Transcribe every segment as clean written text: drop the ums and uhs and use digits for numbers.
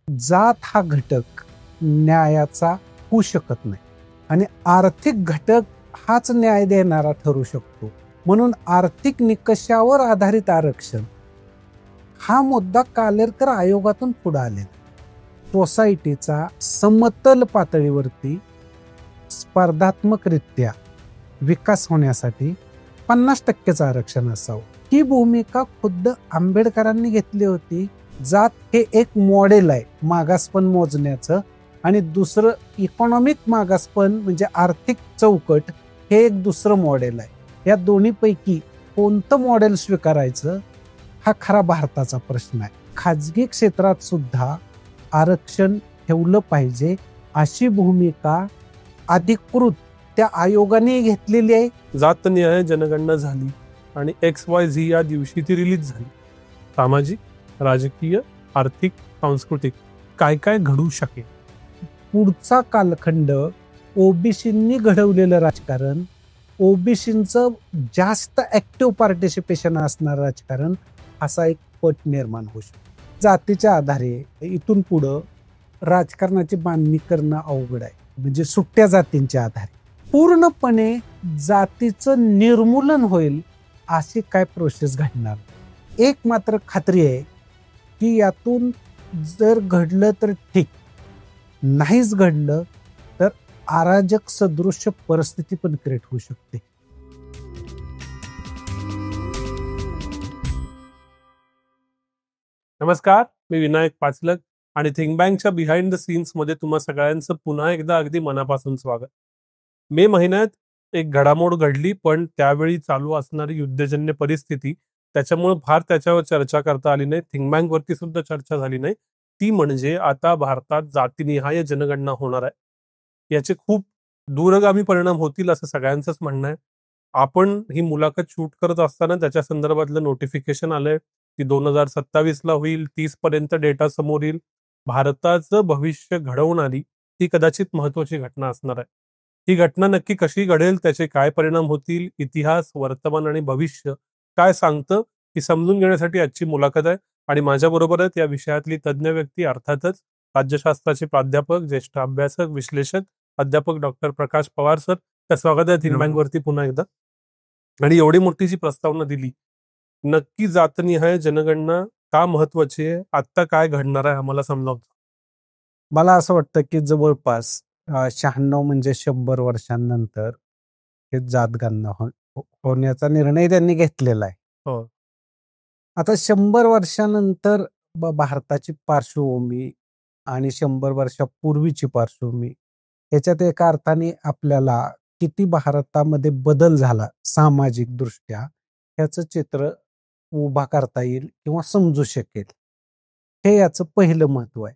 जात हा घटक न्यायाचा होऊ शकत नाही आणि आर्थिक घटक हाच न्याय देणारा ठरू शकतो. म्हणून आर्थिक निकषावर आधारित आरक्षण हा मुद्दा कालेरकर आयोगातून पुढे आलेला. सोसायटीचा समतल पातळीवरती स्पर्धात्मकरित्या विकास होण्यासाठी 50% आरक्षण असावं, ही भूमिका खुद्द आंबेडकरांनी घेतली होती. जात हे एक मॉडेल आहे मागासपण मोजण्याचं, आणि दुसरं इकॉनॉमिक मागासपण म्हणजे आर्थिक चौकट हे एक दुसरं मॉडेल आहे. या दोन्हीपैकी कोणतं मॉडेल स्वीकारायचं हा खरा भारताचा प्रश्न आहे. खाजगी क्षेत्रात सुद्धा आरक्षण ठेवलं पाहिजे अशी भूमिका अधिकृत त्या आयोगाने घेतलेली आहे. जातनिहाय जनगणना झाली आणि XYZ या दिवशी ती रिलीज झाली. सामाजिक, राजकीय, आर्थिक, सांस्कृतिक काय काय घडू शकेल? पुढचा कालखंड ओबीसींनी घडवलेलं राजकारण, ओबीसींचं जास्त ऍक्टिव्ह पार्टिसिपेशन असणार राजकारण, असा एक पट निर्माण होऊ शकतो. जातीच्या आधारे इथून पुढं राजकारणाची बांधणी करणं अवघड आहे. म्हणजे सुट्ट्या जातींच्या आधारे पूर्णपणे जातीचं निर्मूलन होईल अशी काय प्रोसेस घडणार. एक मात्र खात्री आहे की यातून जर घडलं तर ठीक, नाहीच घडलं तर अराजक सदृश्य परिस्थिती पण क्रिएट होऊ शकते. नमस्कार, मी विनायक पाचलक आणि थिंक बँकच्या बिहाइंड द सीन्स मध्ये तुम्हा सगळ्यांचं पुन्हा एकदा अगदी मनापासून स्वागत. मे महिन्यात एक घडामोड घडली, पण त्यावेळी चालू असणारी युद्धजन्य परिस्थिती, त्याच्यामुळे फार त्याच्यावर चर्चा करता आली नाही. थिंक बँक वरती सुद्धा चर्चा झाली नाही. ती म्हणजे आता भारतात जातीनिहाय जनगणना होणार आहे. याचे खूप दूरगामी परिणाम होतील असं सगळ्यांचंच म्हणणं आहे. आपण ही मुलाखत शूट करत असताना त्याच्या संदर्भातलं नोटिफिकेशन आलंय. ती 2027 ला होईल. 30 पर्यंत डेटा समोर येईल. भारताचं भविष्य घडवणारी ती कदाचित महत्वाची घटना असणार आहे. ही घटना नक्की कशी घडेल, त्याचे काय परिणाम होतील, इतिहास, वर्तमान आणि भविष्य काय सांगतं, ही समजून घेण्यासाठी आजची मुलाखत आहे. आणि माझ्या बरोबरच या विषयातली तज्ज्ञ व्यक्ती, अर्थातच राज्यशास्त्राचे प्राध्यापक, ज्येष्ठ अभ्यासक, विश्लेषक, अध्यापक डॉक्टर प्रकाश पवार सर. त्या स्वागत आहे थिंक बँक वरती पुन्हा एकदा. आणि एवढी मोठी जी प्रस्तावना दिली, नक्की जातनिहाय जनगणना का महत्वाची आहे, आता काय घडणार आहे, आम्हाला समजावतं. मला असं वाटतं की जवळपास 96 म्हणजे 100 वर्षांनंतर हे जातगणना होण्याचा निर्णय त्यांनी घेतलेला आहे. हो. आता 100 वर्षानंतर भारताची पार्श्वभूमी आणि 100 वर्षापूर्वीची पार्श्वभूमी याच्यात एका अर्थाने आपल्याला किती भारतामध्ये बदल झाला सामाजिक दृष्ट्या याचं चित्र उभा करता येईल किंवा समजू शकेल. हे याचं पहिलं महत्व आहे.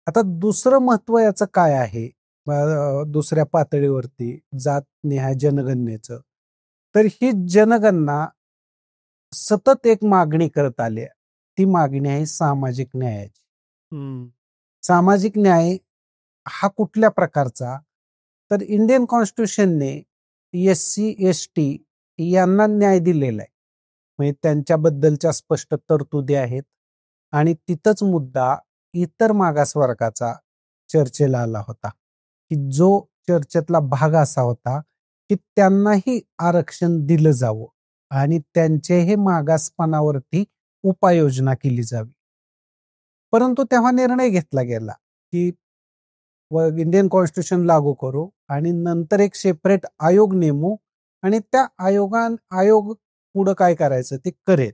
आता दुसरं महत्व याचं काय आहे दुसऱ्या पातळीवरती जातनिहाय जनगणनेचं, तर ही जनगणना सतत एक मागणी करत आली. ती मागणी आहे सामाजिक न्यायाची. सामाजिक न्याय हा कुठल्या प्रकारचा, तर इंडियन कॉन्स्टिट्यूशनने SC ST यांना न्याय दिलेला आहे. म्हणजे त्यांच्याबद्दलच्या स्पष्ट तरतुदी आहेत. आणि तिथंच मुद्दा इतर मागासवर्गाचा चर्चेला आला होता, की जो चर्चेतला भाग असा होता की त्यांनाही आरक्षण दिलं जावं आणि त्यांचे हे मागासपणावरती उपाययोजना केली जावी. परंतु तेव्हा निर्णय घेतला गेला की इंडियन कॉन्स्टिट्यूशन लागू करू आणि नंतर एक सेपरेट आयोग नेमू आणि त्या आयोग पुढं काय करायचं ते करेल.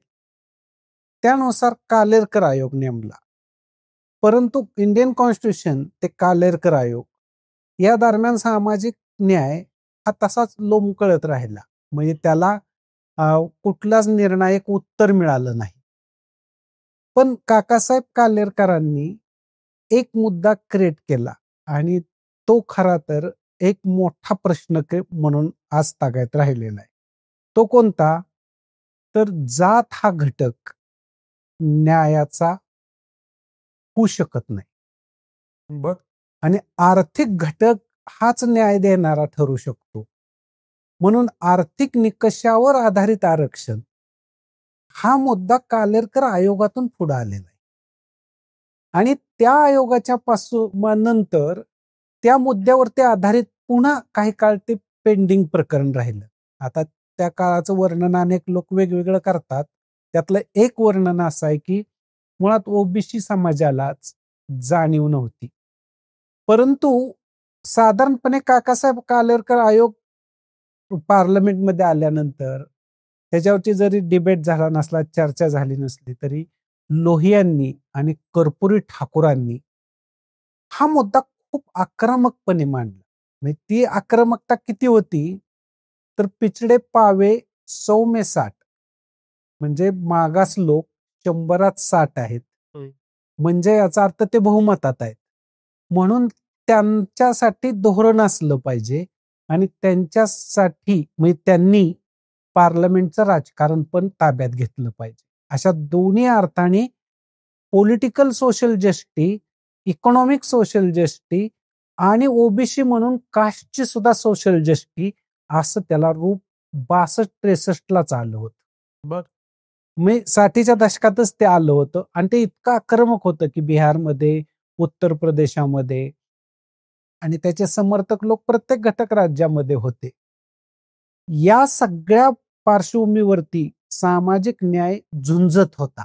त्यानुसार कालेरकर आयोग नेमला. परंतु इंडियन कॉन्स्टिट्यूशन ते कालेरकर आयोग या दरम्यान सामाजिक न्याय हा तसाच लोंबकळत राहिला. म्हणजे त्याला कुठलाच निर्णायक उत्तर मिळालं नाही. पण काकासाहेब कालेरकरांनी एक मुद्दा क्रिएट केला आणि तो खरा तर एक मोठा प्रश्न म्हणून आज तागायत राहिलेला आहे. तो कोणता, तर जात हा घटक न्यायाचा होऊ शकत नाही. बर. आणि आर्थिक घटक हाच न्याय देणारा ठरू शकतो. म्हणून आर्थिक निकषावर आधारित आरक्षण हा मुद्दा कालेरकर आयोगातून पुढे आलेला आहे. आणि त्या आयोगाच्या पासून नंतर त्या मुद्द्यावरती आधारित पुन्हा काही काळ ते पेंडिंग प्रकरण राहिलं. आता त्या काळाचं वर्णन अनेक लोक वेगवेगळं करतात. त्यातलं एक वर्णन असं आहे की मुळात ओबीसी समाजालाच जाणीव नव्हती. परंतु साधारणपणे काकासाहेब कालेलकर आयोग पार्लमेंटमध्ये आल्यानंतर त्याच्यावरती जरी डिबेट झाला नसला, चर्चा झाली नसली, तरी लोहियांनी आणि कर्पुरी ठाकूरांनी हा मुद्दा खूप आक्रमकपणे मांडला. म्हणजे ती आक्रमकता किती होती, तर पिछडे पावे 100 में 60 म्हणजे मागास लोक 100त 60 आहेत. म्हणजे याचा अर्थ ते बहुमतात आहेत. म्हणून त्यांच्यासाठी धोरण असलं पाहिजे आणि त्यांच्यासाठी म्हणजे त्यांनी पार्लमेंटचं राजकारण पण ताब्यात घेतलं पाहिजे. अशा दोन्ही अर्थाने political social justice, economic social justice आणि ओबीसी म्हणून कास्टची सुद्धा सोशल जस्टिस असं त्याला रूप 62-63 आलं होतं. बर, मी 60च्या दशकातच ते आलं होतं आणि ते इतकं आक्रमक होतं की बिहारमध्ये, उत्तर प्रदेशामध्ये आणि त्याचे समर्थक लोक प्रत्येक घटक राज्यामध्ये होते. या सगळ्या पार्श्वभूमीवरती सामाजिक न्याय झुंजत होता.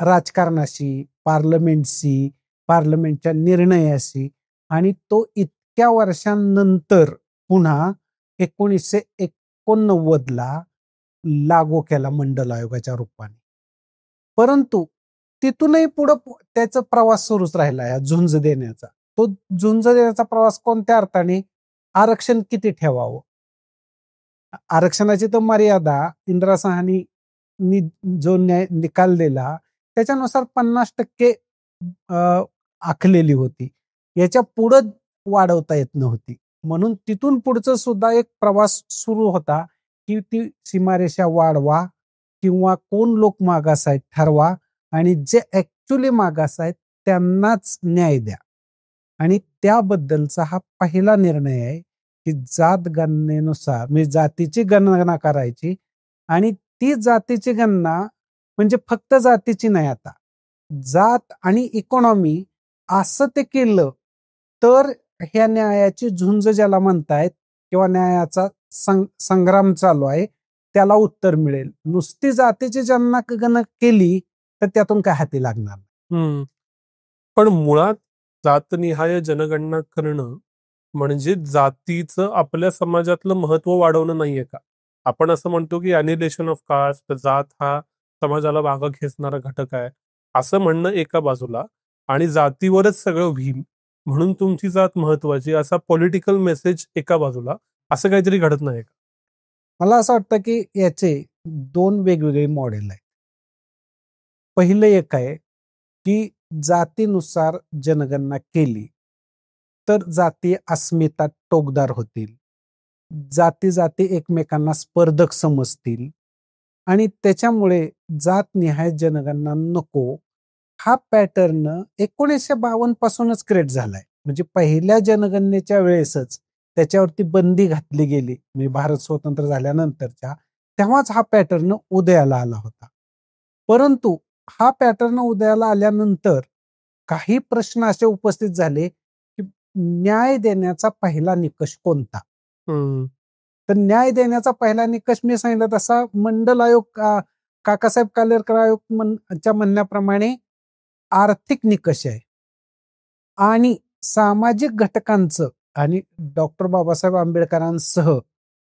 राजकारणाशी, पार्लमेंटशी, पार्लमेंटच्या निर्णयाशी आणि तो इतक्या वर्षांनंतर पुन्हा 1989ला लागू केला मंडल आयोगाच्या रूपाने. परंतु तिथूनही पुढे त्याचा प्रवास सुरूच राहिला या झुंज देण्याचा. तो झुंज देण्याचा प्रवास कोणत्या अर्थाने, आरक्षण किती ठेवावं, आरक्षणाची तर मर्यादा इंदिरा साहनी जो निकाल दिला त्याच्यानुसार 50% आखलेली होती. याच्या पुढं वाढवता येत नव्हती. म्हणून तिथून पुढचं सुद्धा एक प्रवास सुरू होता की ती सीमारेषा वाढवा किंवा कोण लोक मागास आहेत ठरवा आणि जे ऍक्च्युली मागास आहेत त्यांनाच न्याय द्या. आणि त्याबद्दलचा हा पहिला निर्णय आहे की जात गणनेनुसार म्हणजे जातीची गणना करायची आणि ती जातीची गणना म्हणजे फक्त जातीची नाही, आता जात आणि इकॉनॉमी असं ते केलं तर ह्या न्यायाची झुंज ज्याला म्हणतायत किंवा न्यायाचा संग्राम चालू आहे त्याला उत्तर मिळेल. नुसती जातीची गणना केली तर त्यातून काय हाती लागणार. पण मुळात जातनिहाय जनगणना करणं म्हणजे जातीचं आपल्या समाजातलं महत्व वाढवणं नाहीये का? आपण असं म्हणतो की अॅनिलेशन ऑफ कास्ट, जात हा समाजाला मागं खेचणारा घटक आहे असं म्हणणं एका बाजूला, आणि जातीवरच सगळं व्हीम म्हणून तुमची जात महत्वाची असा पॉलिटिकल मेसेज एका बाजूला, असं काहीतरी घडत नाही का? मला असं वाटतं की याचे दोन वेगवेगळे मॉडेल आहेत. पहिलं एक आहे की जातीनुसार जनगणना केली तर जाती अस्मिता टोकदार होतील, जाती जाती एकमेकांना स्पर्धक समजतील आणि त्याच्यामुळे जातनिहाय जनगणना नको हा पॅटर्न 1952 पासूनच क्रिएट झालाय. म्हणजे पहिल्या जनगणनेच्या वेळेसच त्याच्यावरती बंदी घातली गेली, म्हणजे भारत स्वतंत्र झाल्यानंतरच्या, तेव्हाच हा पॅटर्न उदयाला आला होता. परंतु हा पॅटर्न उदयाला आल्यानंतर काही प्रश्न असे उपस्थित झाले की न्याय देण्याचा पहिला निकष कोणता. तर न्याय देण्याचा पहिला निकष मी सांगितलं तसा मंडल आयोग, काकासाहेब कालेलकर आयोगच्या म्हणण्याप्रमाणे आर्थिक निकष आहे आणि सामाजिक घटकांचं आणि डॉक्टर बाबासाहेब आंबेडकरांसह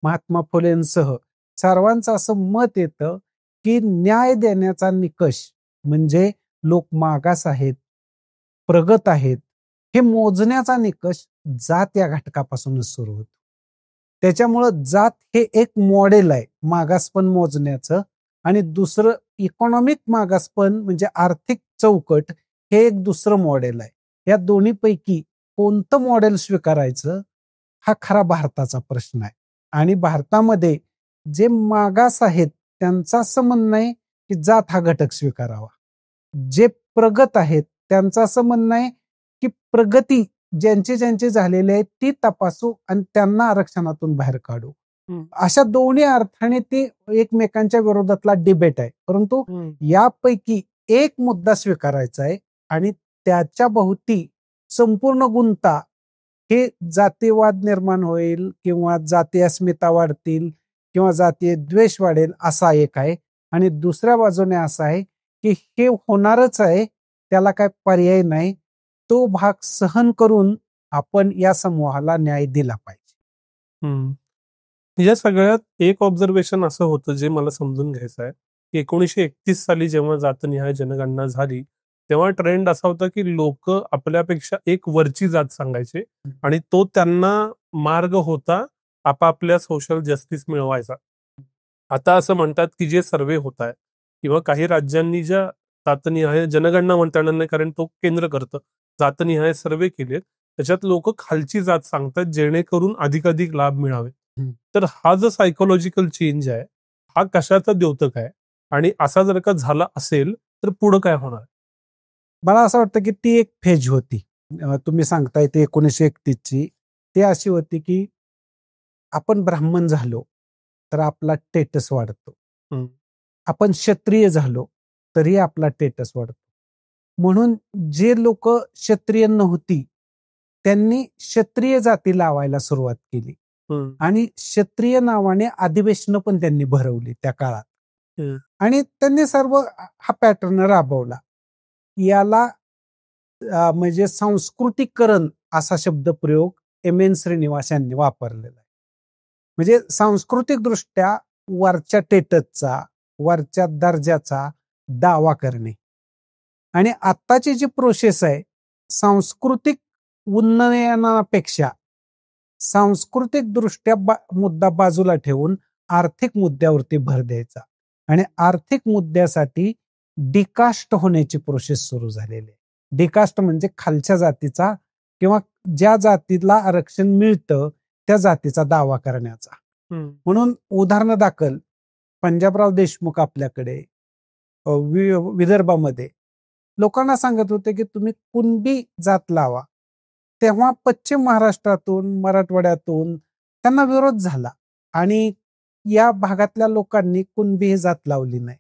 महात्मा फुलेंसह सर्वांचं असं मत येतं की न्याय देण्याचा निकष म्हणजे लोक मागास आहेत, प्रगत आहेत हे मोजण्याचा निकष जात या घटकापासूनच सुरू होतो. त्याच्यामुळं जात हे एक मॉडेल आहे मागासपण मोजण्याचं आणि दुसरं इकॉनॉमिक मागासपण म्हणजे आर्थिक चौकट हे एक दुसरं मॉडेल आहे. या दोन्हीपैकी कोणतं मॉडेल स्वीकारायचं हा खरा भारताचा प्रश्न आहे. आणि भारतामध्ये जे मागास आहेत त्यांचं असं म्हणणं आहे की जात हा घटक स्वीकारावा, जे प्रगत आहेत त्यांचं असं म्हणणं आहे की प्रगती ज्यांची ज्यांची झालेली आहे ती तपासू आणि त्यांना आरक्षणातून बाहेर काढू. अशा दोन्ही अर्थाने ते एकमेकांच्या विरोधातला डिबेट आहे. परंतु यापैकी एक मुद्दा स्वीकारायचा आहे आणि त्याच्या भोवती संपूर्ण गुंता हे जातीवाद निर्माण होईल किंवा जातीय अस्मिता वाढतील किंवा जातीय द्वेष वाढेल असा एक आहे. आणि दुसऱ्या बाजूने असा आहे की हे होणारच आहे, त्याला काय पर्याय नाही. तो भाग सहन करून आपण या समूहाला न्याय दिला पाहिजे. या सगळ्यात एक ऑब्झर्वेशन असं होतं जे मला समजून घ्यायचं आहे की 1931 साली जेव्हा जातनिहाय जनगणना झाली तेव्हा ट्रेंड असा होता की लोक आपल्यापेक्षा एक वरची जात सांगायचे आणि तो त्यांना मार्ग होता आपापल्या सोशल जस्टिस मिळवायचा. आता असं म्हणतात की जे सर्वे होत आहे किंवा काही राज्यांनी ज्या जातनिहाय जनगणना म्हणता येणार नाही कारण तो केंद्र करतं, जातनिहाय सर्वे केलेत त्याच्यात लोक खालची जात सांगतात जेणेकरून अधिकाधिक लाभ मिळावे. तर हा जो सायकोलॉजिकल चेंज आहे हा कशाचा द्योतक आहे आणि असा जर का झाला असेल तर पुढे काय होणार? मला असं वाटतं की ती एक फेज होती. तुम्ही सांगताय ते 1931 ची. ती अशी होती की आपण ब्राह्मण झालो तर आपला स्टेटस वाढतो. आपण क्षत्रिय झालो तरी आपला स्टेटस वाढतो. म्हणून जे लोक क्षत्रिय नव्हती त्यांनी क्षत्रिय जाती लावायला सुरुवात केली आणि क्षत्रिय नावाने अधिवेशन पण त्यांनी भरवली त्या काळात. आणि त्यांनी सर्व हा पॅटर्न राबवला. याला म्हणजे सांस्कृतिकरण असा शब्दप्रयोग एम.एन. श्रीनिवास यांनी वापरलेला आहे. म्हणजे सांस्कृतिक दृष्ट्या वरच्या स्टेटसचा वरच्या दर्जाचा दावा करणे. आणि आत्ताची जी प्रोसेस आहे सांस्कृतिक उन्नयनापेक्षा सांस्कृतिक दृष्ट्या मुद्दा बाजूला ठेवून आर्थिक मुद्द्यावरती भर द्यायचा आणि आर्थिक मुद्द्यासाठी डिकास्ट होण्याची प्रोसेस सुरू झालेली आहे. डिकास्ट म्हणजे खालच्या जातीचा किंवा ज्या जातीला आरक्षण मिळतं त्या जातीचा दावा करण्याचा. म्हणून उदाहरण दाखल पंजाबराव देशमुख आपल्याकडे विदर्भामध्ये लोकांना सांगत होते की तुम्ही कुणबी जात लावा. तेव्हा पश्चिम महाराष्ट्रातून मराठवाड्यातून त्यांना विरोध झाला आणि या भागातल्या लोकांनी कुणबी ही जात लावली नाही.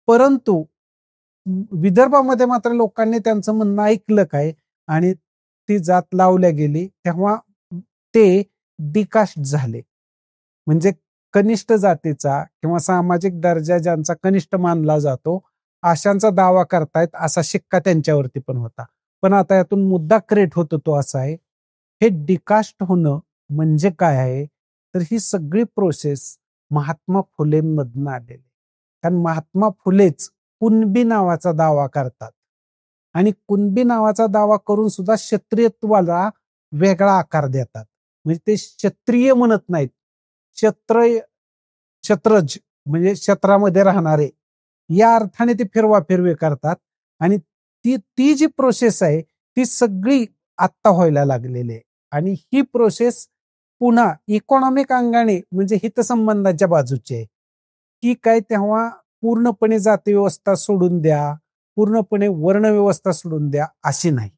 परंतु विदर्भामध्ये मात्र लोकांनी त्यांचं म्हणणं ऐकलं काय आणि ती जात लावल्या गेली. तेव्हा ते डिकास्ट झाले. म्हणजे कनिष्ठ जातीचा किंवा सामाजिक दर्जा ज्यांचा कनिष्ठ मानला जातो अशांचा दावा करतायत असा शिक्का त्यांच्यावरती पण होता. पण आता यातून मुद्दा क्रिएट होतो तो असा आहे, हे डिकास्ट होणं म्हणजे काय आहे तर ही सगळी प्रोसेस महात्मा फुलेंमधून आलेली. कारण महात्मा फुलेच कुणबी नावाचा दावा करतात आणि कुणबी नावाचा दावा करून सुद्धा क्षत्रियत्वाला वेगळा आकार देतात. म्हणजे ते क्षत्रिय म्हणत नाहीत, क्षत्रज म्हणजे क्षेत्रामध्ये राहणारे या अर्थाने ते फिरवाफिरवी करतात. आणि ती जी प्रोसेस आहे ती सगळी आत्ता व्हायला लागलेली आहे. आणि ही प्रोसेस पुन्हा इकॉनॉमिक अंगाने म्हणजे हितसंबंधाच्या बाजूची आहे की काय तेव्हा पूर्णपणे जाती व्यवस्था सोडून द्या, पूर्णपणे वर्ण व्यवस्था सोडून द्या अशी नाही.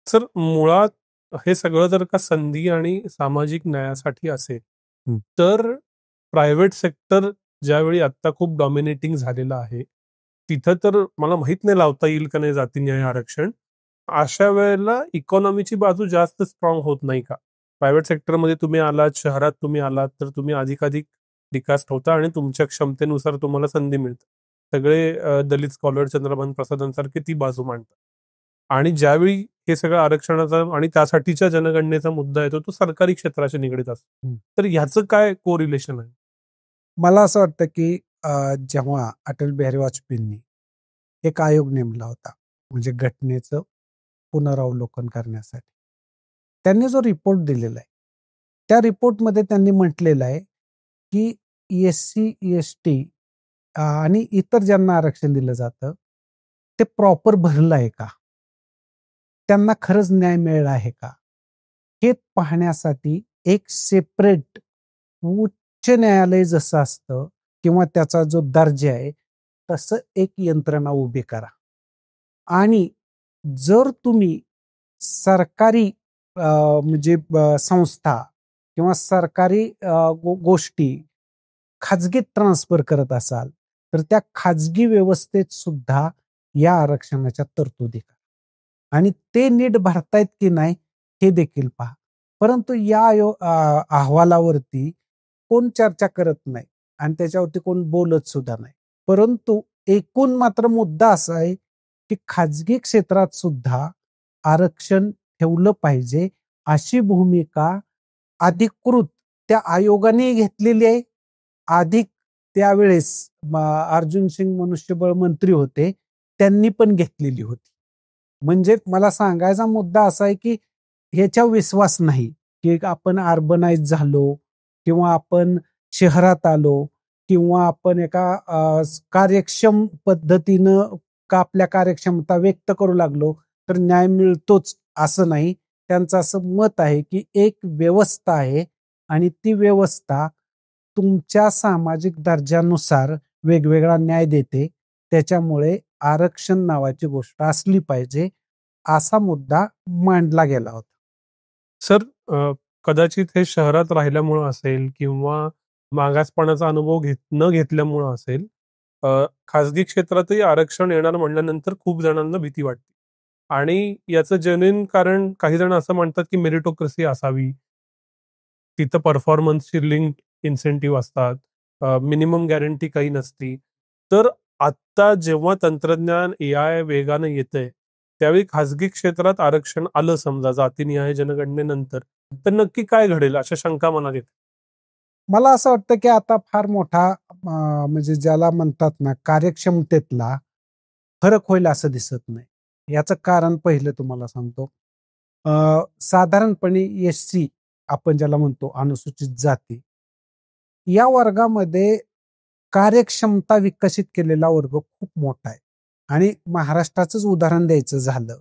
सर मुळात हे सगळं जर का संधी आणि सामाजिक न्यायासाठी असेल तर प्रायव्हेट सेक्टर ज्यावेळी आता खूप डॉमिनेटिंग झालेलं आहे तिथं तर मला माहित नाही लावता येईल का नाही जाती न्याय आरक्षण. अशा वेळेला इकॉनॉमीची बाजू जास्त स्ट्रॉंग होत नाही का? प्रायव्हेट सेक्टरमध्ये तुम्ही आलात, शहरात तुम्ही आलात तर तुम्ही अधिकाधिक डिकास्ट होता आणि तुमच्या क्षमतेनुसार तुम्हाला संधी मिळते. सगळे दलित स्कॉलर चंद्रभान प्रसादांसारखे ती बाजू मांडतात. आणि ज्यावेळी हे सगळं आरक्षणाचा आणि त्यासाठीच्या जनगणनेचा मुद्दा येतो तो सरकारी क्षेत्राशी निगडीत असतो. तर ह्याचं काय को रिलेशन आहे? मला असं वाटतं की जेव्हा अटल बिहारी वाजपेयींनी एक आयोग नेमला होता म्हणजे घटनेचं पुनरावलोकन करण्यासाठी, त्यांनी जो रिपोर्ट दिलेला आहे त्या रिपोर्टमध्ये त्यांनी म्हटलेलं आहे की SC ST आणि इतर ज्यांना आरक्षण दिलं जातं ते प्रॉपर भरलं आहे का, त्यांना खरंच न्याय मिळाला आहे का हे पाहण्यासाठी एक सेपरेट उच्च न्यायालय जसं असतं किंवा त्याचा जो दर्जा आहे तसं एक यंत्रणा उभी करा. आणि जर तुम्ही सरकारी म्हणजे संस्था किंवा सरकारी गोष्टी खाजगीत ट्रान्सफर करत असाल तर त्या खाजगी व्यवस्थेत सुद्धा या आरक्षणाच्या तरतुदी करा आणि ते नीट भरतायत की नाही हे देखील पहा. परंतु या अहवालावरती कोण चर्चा करत नाही आणि त्याच्यावरती कोण बोलत सुद्धा नाही. परंतु एकूण मात्र मुद्दा असा आहे की खाजगी क्षेत्रात सुद्धा आरक्षण ठेवलं पाहिजे अशी भूमिका अधिकृत त्या आयोगाने घेतलेली आहे. अधिक त्यावेळेस अर्जुन सिंग मनुष्यबळ मंत्री होते, त्यांनी पण घेतलेली होती. म्हणजे मला सांगायचा मुद्दा असा आहे की ह्याच्यावर विश्वास नाही की आपण अर्बनाइज झालो किंवा आपण शहरात आलो किंवा आपण एका कार्यक्षम पद्धतीनं का आपल्या कार्यक्षमता व्यक्त करू लागलो तर न्याय मिळतोच असं नाही. त्यांचं असं मत आहे की एक व्यवस्था आहे आणि ती व्यवस्था तुमच्या सामाजिक दर्जानुसार वेगवेगळा न्याय देते. त्याच्यामुळे आरक्षण नावाची गोष्ट असली पाहिजे असा मुद्दा मांडला गेला होता. सर, कदाचित हे शहरात राहिल्यामुळं असेल किंवा मागासपणाचा अनुभव न घेतल्यामुळं असेल, खाजगी क्षेत्रातही आरक्षण येणार म्हणल्यानंतर खूप जणांना भीती वाटते आणि याचं जेन्युइन कारण काही जण असं म्हणतात की मेरिटोक्रेसी असावी, तिथं परफॉर्मन्सची लिंक्ड इन्सेंटिव्ह असतात, मिनिमम गॅरंटी काही नसती. तर आत्ता जेव्हा तंत्रज्ञान AI वेगानं येतंय त्यावेळी खाजगी क्षेत्रात आरक्षण आलं समजा जातीनिहाय जनगणनेनंतर, तर नक्की काय घडेल अशा शंका मनात येतात. मला असं वाटतं की आता फार मोठा म्हणजे ज्याला म्हणतात ना कार्यक्षमतेतला फरक होईल असं दिसत नाही. याचं कारण पहिलं तुम्हाला सांगतो. साधारणपणे SC आपण ज्याला म्हणतो अनुसूचित जाती, या वर्गामध्ये कार्यक्षमता विकसित केलेला वर्ग खूप मोठा आहे आणि महाराष्ट्राचंच उदाहरण द्यायचं झालं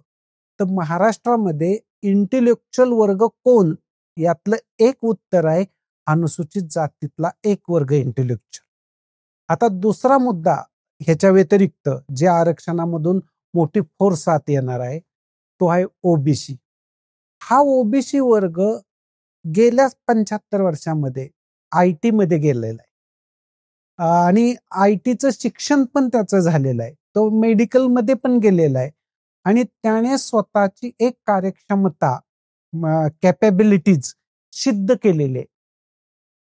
तर महाराष्ट्रामध्ये इंटेलेक्च्युअल वर्ग कोण यातलं एक उत्तर आहे अनुसूचित जातीतला एक वर्ग इंटेलेक्च्युअल. आता दुसरा मुद्दा ह्याच्या व्यतिरिक्त जे आरक्षणामधून मोठी फोर्स आत येणार आहे तो आहे ओबीसी. हा ओबीसी वर्ग गेल्या 75 वर्षामध्ये IT मध्ये गेलेला आहे आणि ITचं शिक्षण पण त्याचं झालेलं आहे. तो मेडिकलमध्ये पण गेलेला आहे आणि त्याने स्वतःची एक कार्यक्षमता कॅपॅबिलिटीज सिद्ध केलेले.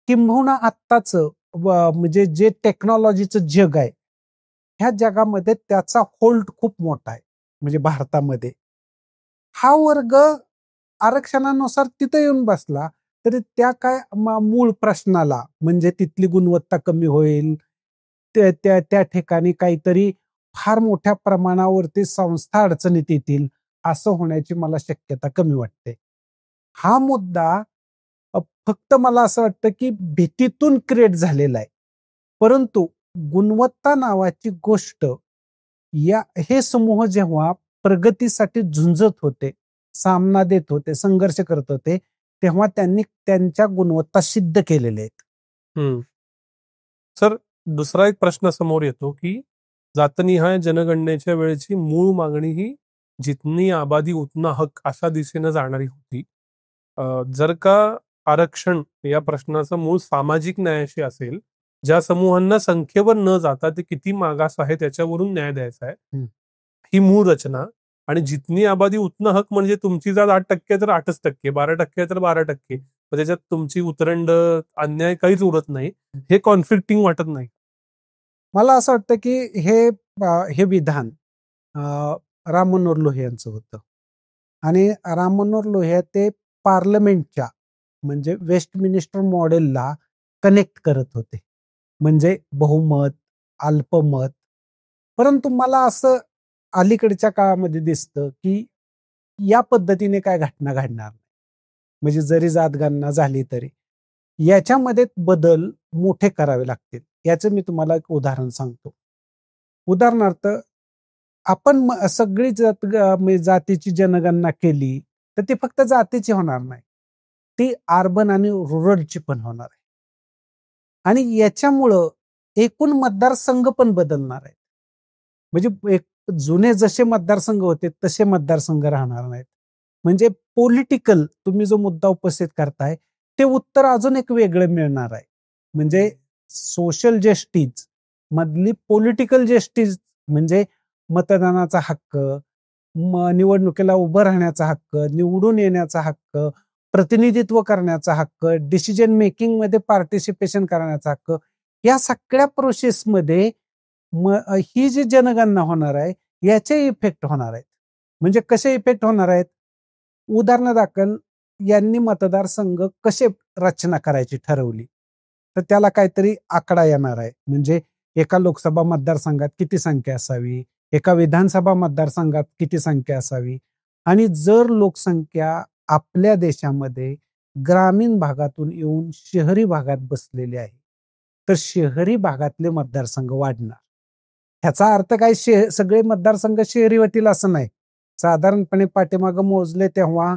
किंबहुना आत्ताचं म्हणजे जे टेक्नॉलॉजीचं जग आहे ह्या जगामध्ये त्याचा होल्ड खूप मोठा आहे. म्हणजे भारतामध्ये हा वर्ग आरक्षणानुसार तिथे येऊन बसला तरी त्या काय मूळ प्रश्नाला म्हणजे तिथली गुणवत्ता कमी होईल, त्या ठिकाणी काहीतरी फार मोठ्या प्रमाणावरती संस्था अडचणीत येतील असं होण्याची मला शक्यता कमी वाटते. हा मुद्दा फक्त मला असं वाटतं की भीतीतून क्रिएट झालेला आहे. परंतु गुणवत्ता नावाची गोष्ट हे समूह जेव्हा प्रगतीसाठी झुंजत होते, सामना देत होते, संघर्ष करत होते तेव्हा त्यांनी त्यांच्या गुणवत्ता सिद्ध केलेल्या आहेत. सर, दुसरा एक प्रश्न समोर येतो की जातनिहाय जनगणनेच्या वेळेची मूळ मागणी ही जितनी आबादी उतना हक अशा दिशेनं जाणारी होती. जर का आरक्षण या प्रश्नाचं मूळ सामाजिक न्यायाशी असेल, ज्या समूहांना संख्येवर न जाता ते किती मागास आहे त्याच्यावरून न्याय द्यायचा आहे, ही मूळ रचना. आणि जितनी आबादी उतना हक म्हणजे तुमची जात 8% तर 8% 12% तर 12%, त्याच्यात तुमची उतरंड अन्याय काहीच उरत नाही. हे कॉन्फ्लिक्टिंग वाटत नाही? मला असं वाटतं की हे विधान राम मनोहर लोहिया यांचं होतं आणि राम मनोहर लोहिया ते पार्लमेंटच्या म्हणजे वेस्टमिनिस्टर मॉडेलला कनेक्ट करत होते. म्हणजे बहुमत, अल्पमत. परंतु मला असं अलीकडच्या काळामध्ये दिसतं की या पद्धतीने काय घटना घडणार नाही. म्हणजे जरी जातगणना झाली तरी याच्यामध्ये बदल मोठे करावे लागतील. याचं मी तुम्हाला एक उदाहरण सांगतो. उदाहरणार्थ आपण सगळी जातीची जनगणना केली तर ती फक्त जातीची होणार नाही, ती अर्बन आणि रुरलची पण होणार आहे आणि याच्यामुळं एकूण मतदारसंघ पण बदलणार आहे. म्हणजे एक जुने जसे मतदारसंघ होते तसे मतदारसंघ राहणार नाहीत. म्हणजे पॉलिटिकल तुम्ही जो मुद्दा उपस्थित करताय ते उत्तर अजून एक वेगळं मिळणार आहे. म्हणजे सोशल जस्टिस मधली पॉलिटिकल जस्टिस म्हणजे मतदानाचा हक्क, निवडणुकीला उभं राहण्याचा हक्क, निवडून येण्याचा हक्क, प्रतिनिधित्व करण्याचा हक्क, डिसिजन मेकिंग मध्ये पार्टिसिपेशन करण्याचा हक्क, या सगळ्या प्रोसेसमध्ये ही जी जनगणना होणार आहे याचे इफेक्ट होणार आहेत. म्हणजे कसे इफेक्ट होणार आहेत? उदाहरणादाखल यांनी मतदारसंघ कसे रचना करायची ठरवली, तर त्याला काहीतरी आकडा येणार आहे. म्हणजे एका लोकसभा मतदारसंघात किती संख्या असावी, एका विधानसभा मतदारसंघात किती संख्या असावी, आणि जर लोकसंख्या आपल्या देशामध्ये ग्रामीण भागातून येऊन शहरी भागात बसलेली आहे, तर शहरी भागातले मतदारसंघ वाढणार. ह्याचा अर्थ काय सगळे मतदारसंघ शहरी होतील असं नाही. साधारणपणे पाठीमागं मोजले तेव्हा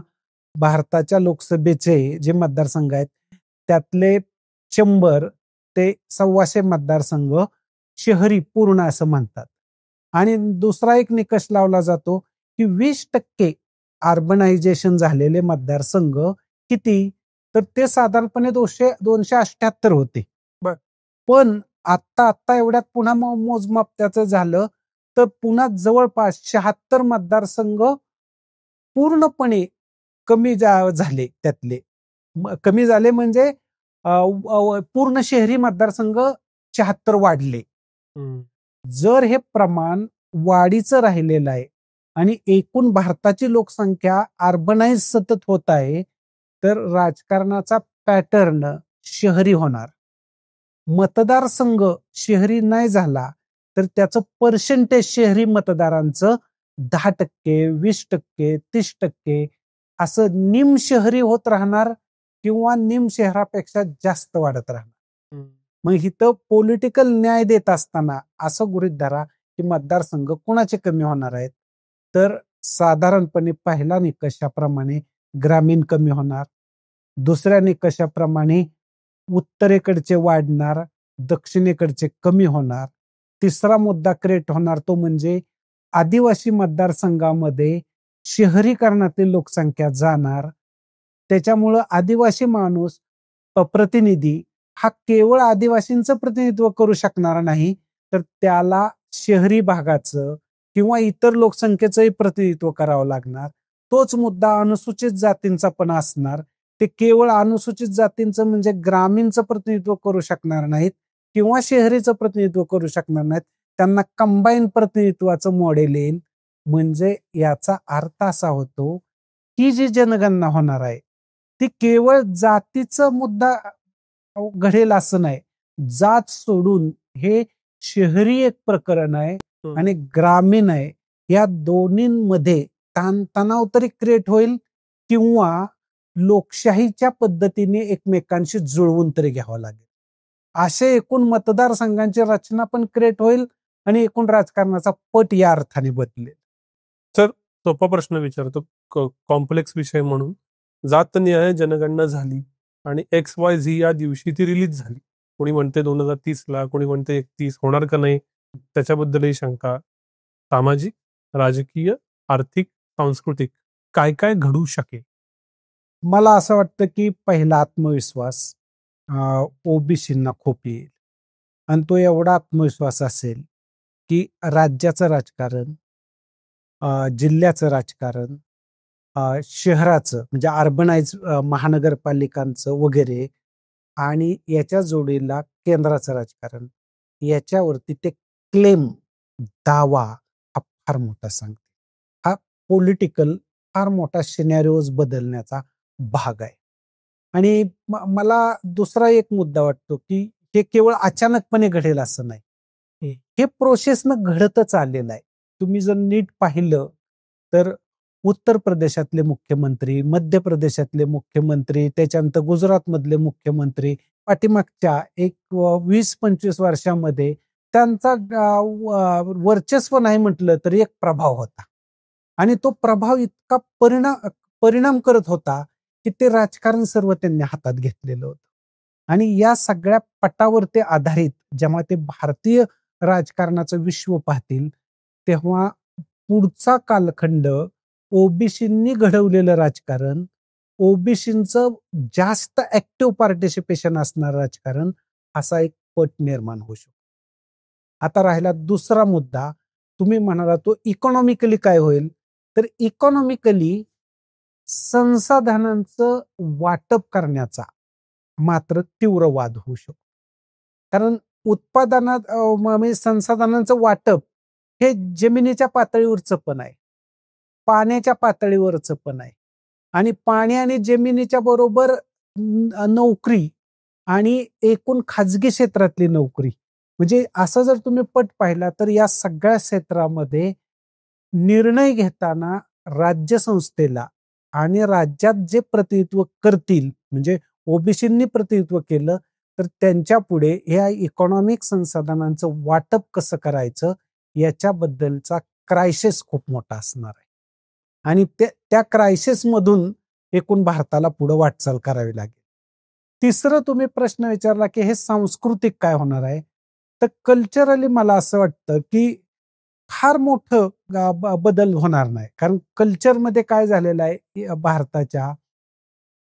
भारताच्या लोकसभेचे जे मतदारसंघ आहेत त्यातले 100 ते 125 मतदारसंघ शहरी पूर्ण असं म्हणतात. आणि दुसरा एक निकष लावला जातो की 20% अर्बनायझेशन झालेले मतदारसंघ किती, तर ते साधारणपणे 278 होते. पण आता एवढ्यात पुन्हा मोजमाप त्याचं झालं तर पुन्हा जवळपास 76 मतदारसंघ पूर्णपणे कमी झाले. त्यातले कमी झाले म्हणजे पूर्ण शहरी मतदारसंघ 76 वाढले. जर हे प्रमाण वाढीचं राहिलेलं आहे आणि एकूण भारताची लोकसंख्या अर्बनाइज सतत होत आहे, तर राजकारणाचा पॅटर्न शहरी होणार. मतदारसंघ शहरी नाही झाला तर त्याचं पर्सेंटेज शहरी मतदारांचं 10%, 20%, 30% असं निम शहरी होत राहणार किंवा निम शहरापेक्षा जास्त वाढत राहणार. मग इथं पॉलिटिकल न्याय देत असताना असं गृहीत धरा की मतदारसंघ कोणाचे कमी होणार आहेत, तर साधारणपणे पहिल्या निकषाप्रमाणे ग्रामीण कमी होणार, दुसऱ्या निकषाप्रमाणे उत्तरेकडचे वाढणार, दक्षिणेकडचे कमी होणार, तिसरा मुद्दा क्रिएट होणार तो म्हणजे आदिवासी मतदारसंघामध्ये शहरीकरणातील लोकसंख्या जाणार. त्याच्यामुळं आदिवासी माणूस प्रतिनिधी हा केवळ आदिवासींचं प्रतिनिधित्व करू शकणार नाही, तर त्याला शहरी भागाचं किंवा इतर लोकसंख्येचंही प्रतिनिधित्व करावं लागणार. तोच मुद्दा अनुसूचित जातींचा पण असणार. ते केवळ अनुसूचित जातींचं म्हणजे ग्रामीणचं प्रतिनिधित्व करू शकणार नाहीत किंवा शहरीचं प्रतिनिधित्व करू शकणार नाहीत. त्यांना कंबाईन प्रतिनिधित्वाचं मॉडेल येईल. म्हणजे याचा अर्थ असा होतो की जी जनगणना होणार आहे ती केवळ जातीचा मुद्दा घडेल असं नाही. जात सोडून हे शहरी एक प्रकरण आहे आणि ग्रामीण आहे. या दोन्हींमध्ये ताणतणाव तरी क्रिएट होईल किंवा लोकशाहीच्या पद्धतीने एकमेकांशी जुळवून तरी घ्यावं लागेल. असे एकूण मतदारसंघांची रचना पण क्रिएट होईल आणि एकूण राजकारणाचा पट या अर्थाने बदलेल. सर, सोपा प्रश्न विचारतो, कॉम्प्लेक्स विषय म्हणून. जातनिहाय जनगणना झाली आणि XYZ या दिवशी ती रिलीज झाली. कोणी म्हणते 2030ला, कोणी म्हणते 31, होणार का नाही त्याच्याबद्दलही शंका. सामाजिक, राजकीय, आर्थिक, सांस्कृतिक काय काय घडू शकेल? मला असं वाटतं की पहिला आत्मविश्वास ओबीसींना खूप येईल आणि तो एवढा आत्मविश्वास असेल की राज्याचं राजकारण, जिल्ह्याचं राजकारण, शहराचं म्हणजे अर्बनाइज महानगरपालिकांचं वगैरे, आणि याच्या जोडीला केंद्राचं राजकारण, याच्यावरती ते क्लेम दावा हा फार मोठा सांगते. हा पॉलिटिकल फार मोठा सिनॅरिओज बदलण्याचा भाग आहे. आणि मला दुसरा एक मुद्दा वाटतो की हे केवळ अचानकपणे घडेल असं नाही. हे प्रोसेसनं घडतच आलेलं आहे. तुम्ही जर नीट पाहिलं तर उत्तर प्रदेशातले मुख्यमंत्री, मध्य प्रदेशातले मुख्यमंत्री, त्याच्यानंतर गुजरातमधले मुख्यमंत्री पाठीमागच्या एक 20-25 वर्षामध्ये त्यांचा वर्चस्व नाही म्हटलं तरी एक प्रभाव होता आणि तो प्रभाव इतका परिणाम करत होता की ते राजकारण सर्व त्यांनी हातात घेतलेलं होतं. आणि या सगळ्या पटावर ते आधारित जेव्हा ते भारतीय राजकारणाचं विश्व पाहतील तेव्हा पुढचा कालखंड ओबीसींनी घडवलेलं राजकारण, ओबीसींचं जास्त ऍक्टिव्ह पार्टिसिपेशन असणारं राजकारण, असा एक पट निर्माण होऊ शकतो. आता राहिला दुसरा मुद्दा, तुम्ही म्हणाला तो इकॉनॉमिकली काय होईल, तर इकॉनॉमिकली संसाधनांचं वाटप करण्याचा मात्र तीव्र वाद होऊ शकतो. कारण उत्पादनात म्हणजे संसाधनांचं वाटप हे जमिनीच्या पातळीवरचं पण आहे, पाण्याच्या पातळीवरचं पण आहे आणि पाणी आणि जमिनीच्या बरोबर नोकरी आणि एकूण खाजगी क्षेत्रातली नोकरी, म्हणजे असं जर तुम्ही पट पाहिला तर या सगळ्या क्षेत्रामध्ये निर्णय घेताना राज्य संस्थेला आणि राज्यात जे प्रतिनिधित्व करतील, म्हणजे ओबीसींनी प्रतिनिधित्व केलं तर त्यांच्या पुढे या इकॉनॉमिक संसाधनांचं वाटप कसं करायचं याच्याबद्दलचा क्रायसिस खूप मोठा असणार आहे. आणि त्या क्रायसिस मधून एकूण भारताला पुढे वाटचाल करावी लागेल. तिसरं तुम्ही प्रश्न विचारला की हे सांस्कृतिक काय होणार आहे, तर कल्चरली मला असं वाटतं की फार मोठं बदल होणार नाही. कारण कल्चरमध्ये काय झालेलं आहे भारताच्या,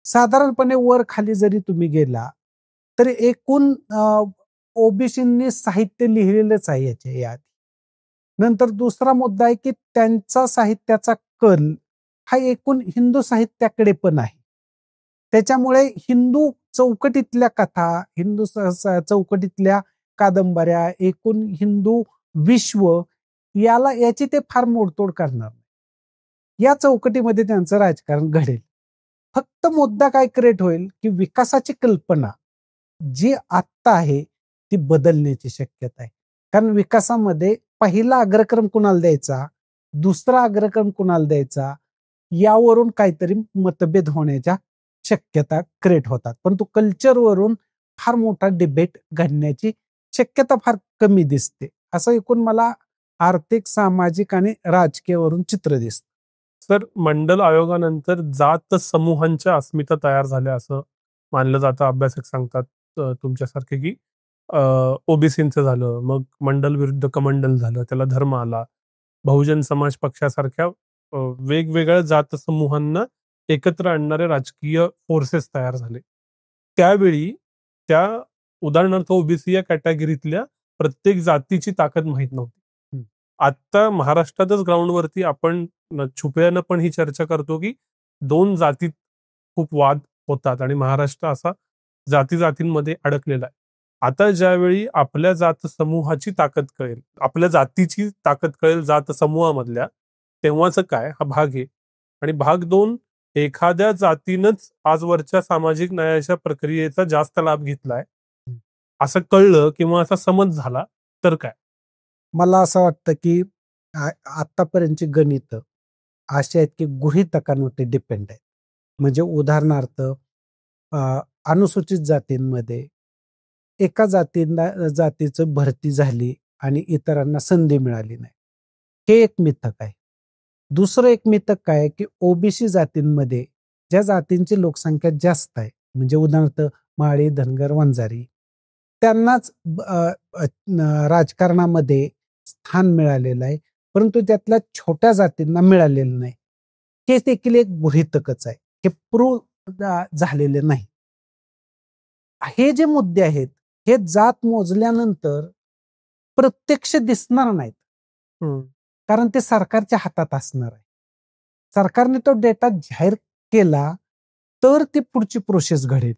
साधारणपणे वर खाली जरी तुम्ही गेला तरी एकूण ओबीसींनी साहित्य लिहिलेलंच आहे याच्या याआधी. नंतर दुसरा मुद्दा आहे की त्यांचा साहित्याचा कल हा एकूण हिंदू साहित्याकडे पण आहे. त्याच्यामुळे हिंदू चौकटीतल्या कथा, हिंदू चौकटीतल्या कादंबऱ्या, एकूण हिंदू विश्व याची ते फार मोडतोड करणार नाही. या चौकटीमध्ये त्यांचं राजकारण घडेल. फक्त मुद्दा काय क्रिएट होईल की विकासाची कल्पना जी आत्ता आहे ती बदलण्याची शक्यता आहे. कारण विकासामध्ये पहिला अग्रक्रम कुणाला द्यायचा, दुसरा अग्रक्रम कुणाला द्यायचा, यावरून काहीतरी मतभेद होण्याच्या शक्यता क्रिएट होतात. परंतु कल्चरवरून फार मोठा डिबेट घडण्याची शक्यता फार कमी दिसते. असं एकूण मला आर्थिक, सामाजिक आणि राजकीयवरून चित्र दिसतं. सर, मंडल आयोगानंतर जात समूहांच्या अस्मिता तयार झाल्या असं मानलं जातं. अभ्यासक सांगतात तुमच्यासारखे की ओबीसींचं झालं, मग मंडल विरुद्ध कमंडल झालं, त्याला धर्म आला. बहुजन समाज पक्षासारख्या वेगवेगळ्या जात समूहांना एकत्र आणणारे राजकीय फोर्सेस तयार झाले. त्यावेळी त्या उदाहरणार्थ ओबीसी या कॅटेगरीतल्या प्रत्येक जातीची ताकद माहीत नव्हती. आता महाराष्ट्रातच ग्राउंडवरती आपण छुप्यानं पण ही चर्चा करतो की दोन जातीत खूप वाद होतात आणि महाराष्ट्र असा जाती जातींमध्ये अडकलेला आहे. आता ज्यावेळी आपल्या जात समूहाची ताकद कळेल, आपल्या जातीची ताकद कळेल जात समूहामधल्या, तेव्हाच काय हा भाग आहे. आणि भाग 2, एखाद्या जातीनंच आजवरच्या सामाजिक न्यायाच्या प्रक्रियेचा जास्त लाभ घेतलाय असं कळलं किंवा असा समज झाला तर काय? मला असं वाटतं की आतापर्यंतची गणित अशी आहेत की गृहीतकांवरती डिपेंड आहेत. म्हणजे उदाहरणार्थ अनुसूचित जातींमध्ये एका जातीचं भरती झाली आणि इतरांना संधी मिळाली नाही, हे एक मिथक आहे. दुसरं एक मिथक काय आहे की ओबीसी जातींमध्ये ज्या जातींची लोकसंख्या जास्त आहे, म्हणजे उदाहरणार्थ माळी, धनगर, वंजारी, त्यांनाच राजकारणामध्ये स्थान मिळालेलं आहे, परंतु त्यातल्या छोट्या जातींना मिळालेलं नाही. हे देखील एक गृहीतकच आहे, हे प्रूव्ह झालेले नाही. हे जे मुद्दे आहेत हे जात मोजल्यानंतर प्रत्यक्ष दिसणार नाहीत, कारण ते सरकारच्या हातात असणार आहे. सरकारने तो डेटा जाहीर केला तर ती पुढची प्रोसेस घडेल.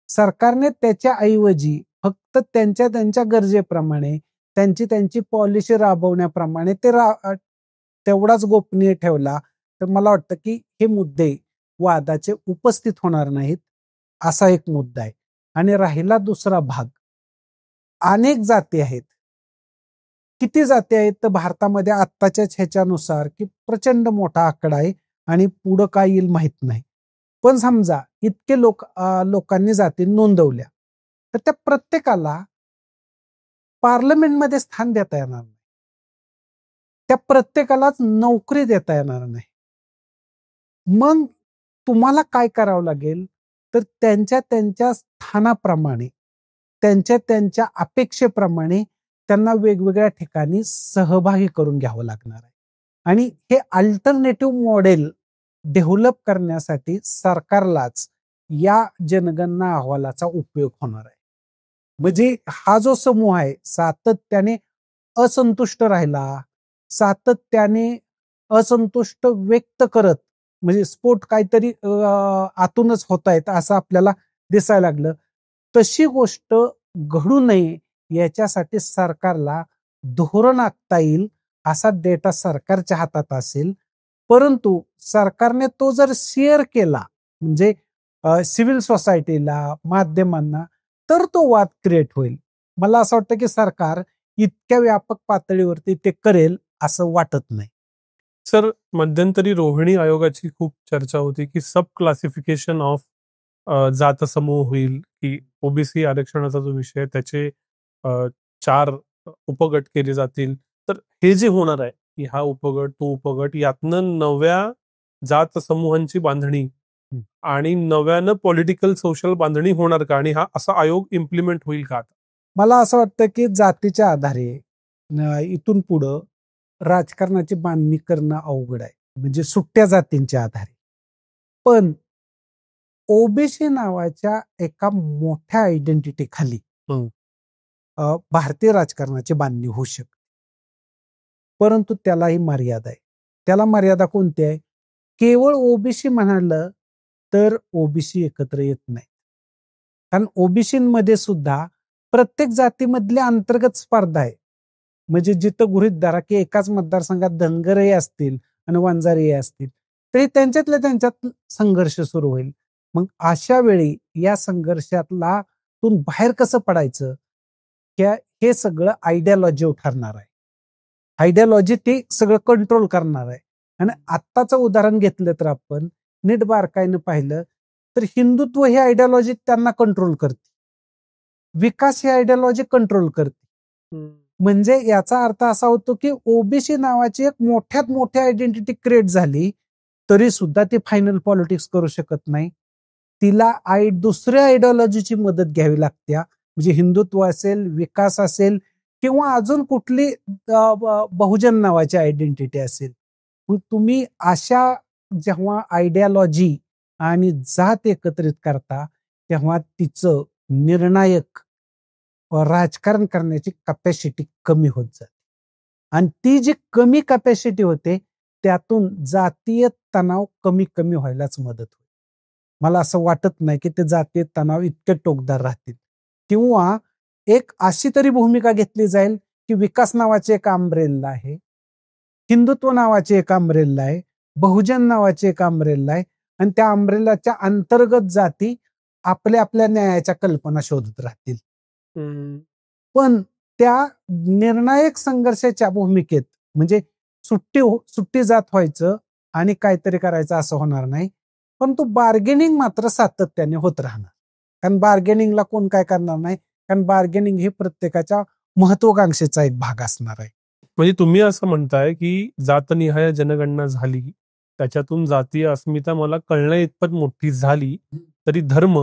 सरकारने त्याच्या ऐवजी फक्त त्यांच्या गरजेप्रमाणे त्यांची पॉलिसी राबवण्याप्रमाणे तेवढाच गोपनीय ठेवला तर मला वाटतं की हे मुद्दे वादाचे उपस्थित होणार नाहीत, असा एक मुद्दा आहे. आणि राहिला दुसरा भाग, अनेक जाती आहेत. किती जाती आहेत तर भारतामध्ये आत्ताच्याच ह्याच्यानुसार की प्रचंड मोठा आकडा आहे आणि पुढं काय येईल माहित नाही. पण समजा इतके लोकांनी जाती नोंदवल्या तर त्या प्रत्येकाला पार्लमेंटमध्ये स्थान देता येणार नाही, त्या प्रत्येकालाच नोकरी देता येणार नाही. मग तुम्हाला काय करावं लागेल तर त्यांच्या स्थानाप्रमाणे, त्यांच्या अपेक्षेप्रमाणे त्यांना वेगवेगळ्या ठिकाणी सहभागी करून घ्यावं लागणार आहे. आणि हे अल्टरनेटिव्ह मॉडेल डेव्हलप करण्यासाठी सरकारलाच या जनगणना अहवालाचा उपयोग होणार आहे. म्हणजे हा जो समूह आहे सातत्याने असंतुष्ट राहिला, सातत्याने असंतुष्ट व्यक्त करत, म्हणजे स्फोट काहीतरी आतूनच होत आहेत असं आपल्याला दिसायला लागलं, तशी गोष्ट घडू नये याच्यासाठी सरकारला धोरण आखता येईल असा डेटा सरकारच्या हातात असेल. परंतु सरकारने तो जर शेअर केला म्हणजे सिव्हिल सोसायटीला, माध्यमांना, तर तो वाद क्रिएट होईल. मला असं वाटतं की सरकार इतक्या व्यापक पातळीवरती ते करेल असं वाटत नाही. सर, मध्यंतरी रोहिणी आयोगाची खूप चर्चा होती की सब क्लासिफिकेशन ऑफ जात समूह होईल, की ओबीसी आरक्षणाचा जो विषय आहे त्याचे 4 उपगट केले जातील. तर हे जे होणार आहे की हा उपगट तो उपगट यातनं नव्या जात समूहांची बांधणी आणि नव्यानं पॉलिटिकल सोशल बांधणी होणार का, आणि हा असा आयोग इम्प्लिमेंट होईल का? मला असं वाटतं की जातीच्या आधारे इथून पुढं राजकारणाची बांधणी करणं अवघड आहे, म्हणजे सुट्ट्या जातींच्या आधारे. पण ओबीसी नावाच्या एका मोठ्या आयडेंटिटी खाली भारतीय राजकारणाची बांधणी होऊ शकते. परंतु त्यालाही मर्यादा आहे. त्याला मर्यादा कोणती आहे? केवळ ओबीसी म्हणालं तर ओबीसी एकत्र येत नाही. कारण ओबीसीमध्ये सुद्धा प्रत्येक जातीमधली अंतर्गत स्पर्धा आहे. म्हणजे जिथं गृहीत धरा की एकाच मतदारसंघात धनगरही असतील आणि वंजारीही असतील, तरी त्यांच्यातल्या त्यांच्यात संघर्ष सुरू होईल. मग अशा वेळी या संघर्षातला तून बाहेर कसं पडायचं, हे सगळं आयडियोलॉजी ठरणार आहे. आयडियोलॉजी ते सगळं कंट्रोल करणार आहे. आणि आत्ताचं उदाहरण घेतलं तर आपण नीट बारकाईनं पाहिलं तर हिंदुत्व ही आयडियोलॉजी त्यांना कंट्रोल करते, विकास ही आयडियोलॉजी कंट्रोल करते. म्हणजे याचा अर्थ असा होतो की ओबीसी नावाची एक मोठ्यात मोठी आयडेंटिटी क्रिएट झाली तरी सुद्धा ती फायनल पॉलिटिक्स करू शकत नाही. तिला दुसऱ्या आयडियोलॉजीची मदत घ्यावी लागते. म्हणजे हिंदुत्व असेल, विकास असेल, किंवा अजून कुठली बहुजन नावाची आयडेंटिटी असेल. मग तुम्ही अशा जेव्हा आयडियोलॉजी आणि जात एकत्रित करता तेव्हा तिचं निर्णायक राजकारण करण्याची कॅपॅसिटी कमी होत जाते. आणि ती जी कमी कॅपॅसिटी होते त्यातून जातीय तणाव कमी कमी व्हायलाच मदत होते. मला असं वाटत नाही की ते जातीय तणाव इतके टोकदार राहतील. किंवा एक अशी तरी भूमिका घेतली जाईल की विकास नावाचे एक अम्ब्रेला आहे, हिंदुत्व नावाचे एक अम्ब्रेला आहे, बहुजन नावाचे एक अम्ब्रेला आहे, आणि त्या अम्ब्रेलाच्या अंतर्गत जाती आपल्या आपल्या न्यायाच्या कल्पना शोधत राहतील. पण त्या निर्णायक संघर्षाच्या भूमिकेत म्हणजे सुट्टी जात व्हायचं आणि काहीतरी करायचं असं होणार नाही. परंतु बार्गेनिंग मात्र सातत्याने होत राहणार. कारण बार्गेनिंगला कोण काय करणार नाही, कारण बार्गेनिंग हे प्रत्येकाच्या महत्वाकांक्षेचा एक भाग असणार आहे. म्हणजे तुम्ही असं म्हणताय की जातनिहाय जनगणना झाली, त्याच्यातून जातीय अस्मिता मला कळण्या इतपत मोठी झाली तरी धर्म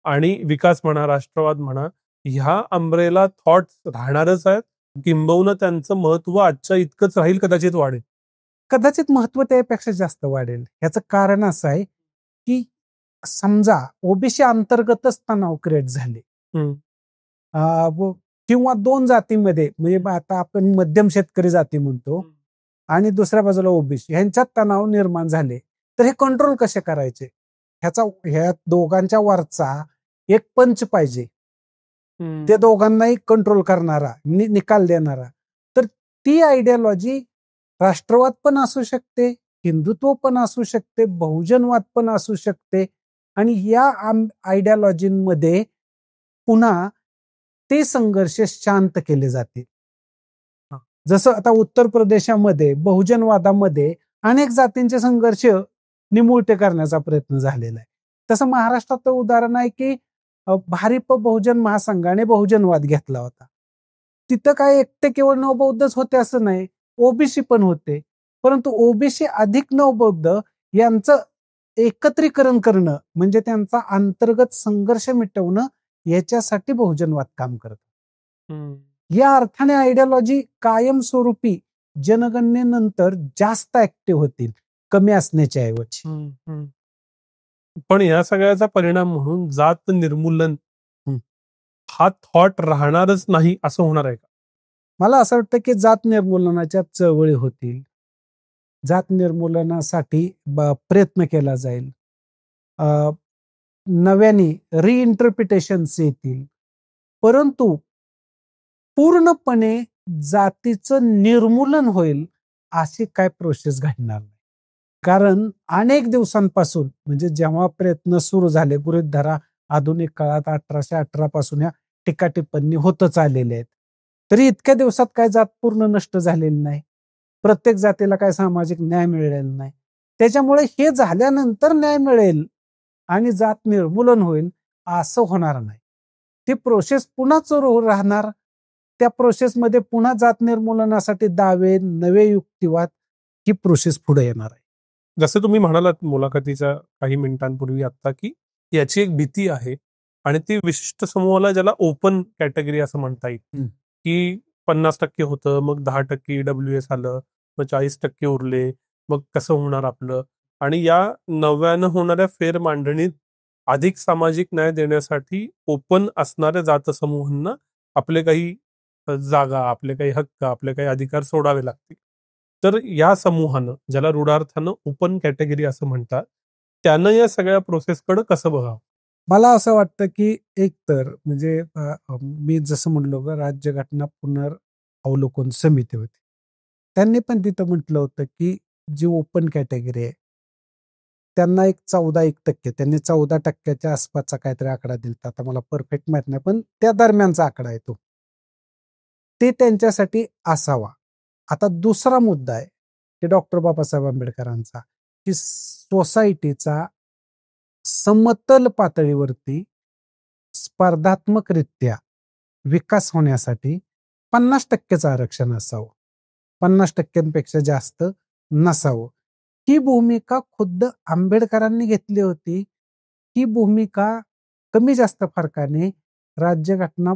आणि विकास म्हणा, राष्ट्रवाद म्हणा, ह्या अम्ब्रेला थॉट्स राहणारच आहेत, किंबहुना त्यांचं महत्व आजच्या इतकंच राहील, कदाचित वाढेल. कदाचित महत्व त्यापेक्षा जास्त वाढेल. याचं कारण असं आहे की समजा ओबीसी अंतर्गतच तणाव क्रिएट झाले किंवा दोन जातीमध्ये, म्हणजे आता आपण मध्यम शेतकरी जाती म्हणतो आणि दुसऱ्या बाजूला ओबीसी, ह्यांच्यात तणाव निर्माण झाले, तर हे कंट्रोल कसे करायचे? ह्या दोघांच्या वरचा एक पंच पाहिजे, ते दोघांनाही कंट्रोल करणारा, निकाल देणारा. तर ती आयडियोलॉजी राष्ट्रवाद पण असू शकते, हिंदुत्व पण असू शकते, बहुजनवाद पण असू शकते. आणि या आयडियोलॉजीमध्ये पुन्हा ते संघर्ष शांत केले जातील. जसं आता उत्तर प्रदेशामध्ये बहुजनवादामध्ये अनेक जातींचे संघर्ष निमुळते करण्याचा प्रयत्न झालेला आहे. तसं महाराष्ट्रात उदाहरण आहे की भारिप बहुजन महासंघाने बहुजनवाद घेतला होता. तिथं काय एकटे केवळ नवबौद्धच होते असं नाही, ओबीसी पण होते. परंतु ओबीसी अधिक नवबौद्ध यांचं एकत्रीकरण करणं म्हणजे त्यांचा अंतर्गत संघर्ष मिटवणं, याच्यासाठी बहुजनवाद काम करत. या अर्थाने आयडियोलॉजी कायमस्वरूपी जनगणनेनंतर जास्त ऍक्टिव्ह होतील, कमी असण्याच्या ऐवजी. पण या सगळ्याचा परिणाम म्हणून जात निर्मूलन हा थॉट राहणारच नाही असं होणार आहे का? मला असं वाटतं की जात निर्मूलनाच्या चळवळी होतील, जात निर्मूलनासाठी प्रयत्न केला जाईल, अ, नव्याने रिइंटरप्रिटेशन्स येतील, परंतु पूर्णपणे जातीचं निर्मूलन होईल अशी काय प्रोसेस घडणार नाही. कारण अनेक दिवसांपासून, म्हणजे जेव्हा प्रयत्न सुरू झाले, गृहीत धरा आधुनिक काळात 1818 पासून या टीकाटिप्पणी होतच आलेल्या आहेत, तरी इतक्या दिवसात काय जात पूर्ण नष्ट झालेली नाही. प्रत्येक जातीला काय सामाजिक न्याय मिळालेला नाही. त्याच्यामुळे हे झाल्यानंतर न्याय मिळेल आणि जात निर्मूलन होईल असं होणार नाही. ती प्रोसेस पुन्हा सुरू राहणार. त्या प्रोसेसमध्ये पुन्हा जात निर्मूलनासाठी दावे, नवे युक्तिवाद, ही प्रोसेस पुढे येणार आहे. जसं तुम्ही म्हणालात मुलाखतीच्या काही मिनिटांपूर्वी आता, की याची एक भीती आहे आणि ती विशिष्ट समूहाला, ज्याला ओपन कॅटेगरी असं म्हणता येईल, की 50% होतं, मग 10% EWS आलं, मग 40% उरले, मग कसं होणार आपलं. आणि या नव्यानं होणाऱ्या फेर मांडणीत अधिक सामाजिक न्याय देण्यासाठी ओपन असणाऱ्या जातसमूहांना आपले काही जागा, आपले काही हक्क, आपले काही अधिकार सोडावे लागतील. तर या समूहानं, ज्याला रूढार्थानं ओपन कॅटेगरी असं म्हणतात, त्यानं या सगळ्या प्रोसेसकडे कसं बघावं? मला असं वाटतं की एक तर म्हणजे मी जसं म्हणलो ग, राज्यघटना पुनर्वलोकन समिती होती, त्यांनी पण तिथं म्हटलं होतं की जी ओपन कॅटेगरी आहे त्यांना एक 14% त्यांनी 14% आसपासचा काहीतरी आकडा दिला, आता मला परफेक्ट माहित नाही, पण त्या दरम्यानचा आकडा आहे तो, ते त्यांच्यासाठी असावा. आता दुसरा मुद्दा आहे की डॉक्टर बाबासाहेब आंबेडकरांचा, की सोसायटीचा समतल पातळीवरती स्पर्धात्मकरित्या विकास होण्यासाठी 50%चं आरक्षण असावं, 50%पेक्षा जास्त नसावं. ही भूमिका खुद्द आंबेडकरांनी घेतली होती. ही भूमिका कमी जास्त फरकाने राज्यघटना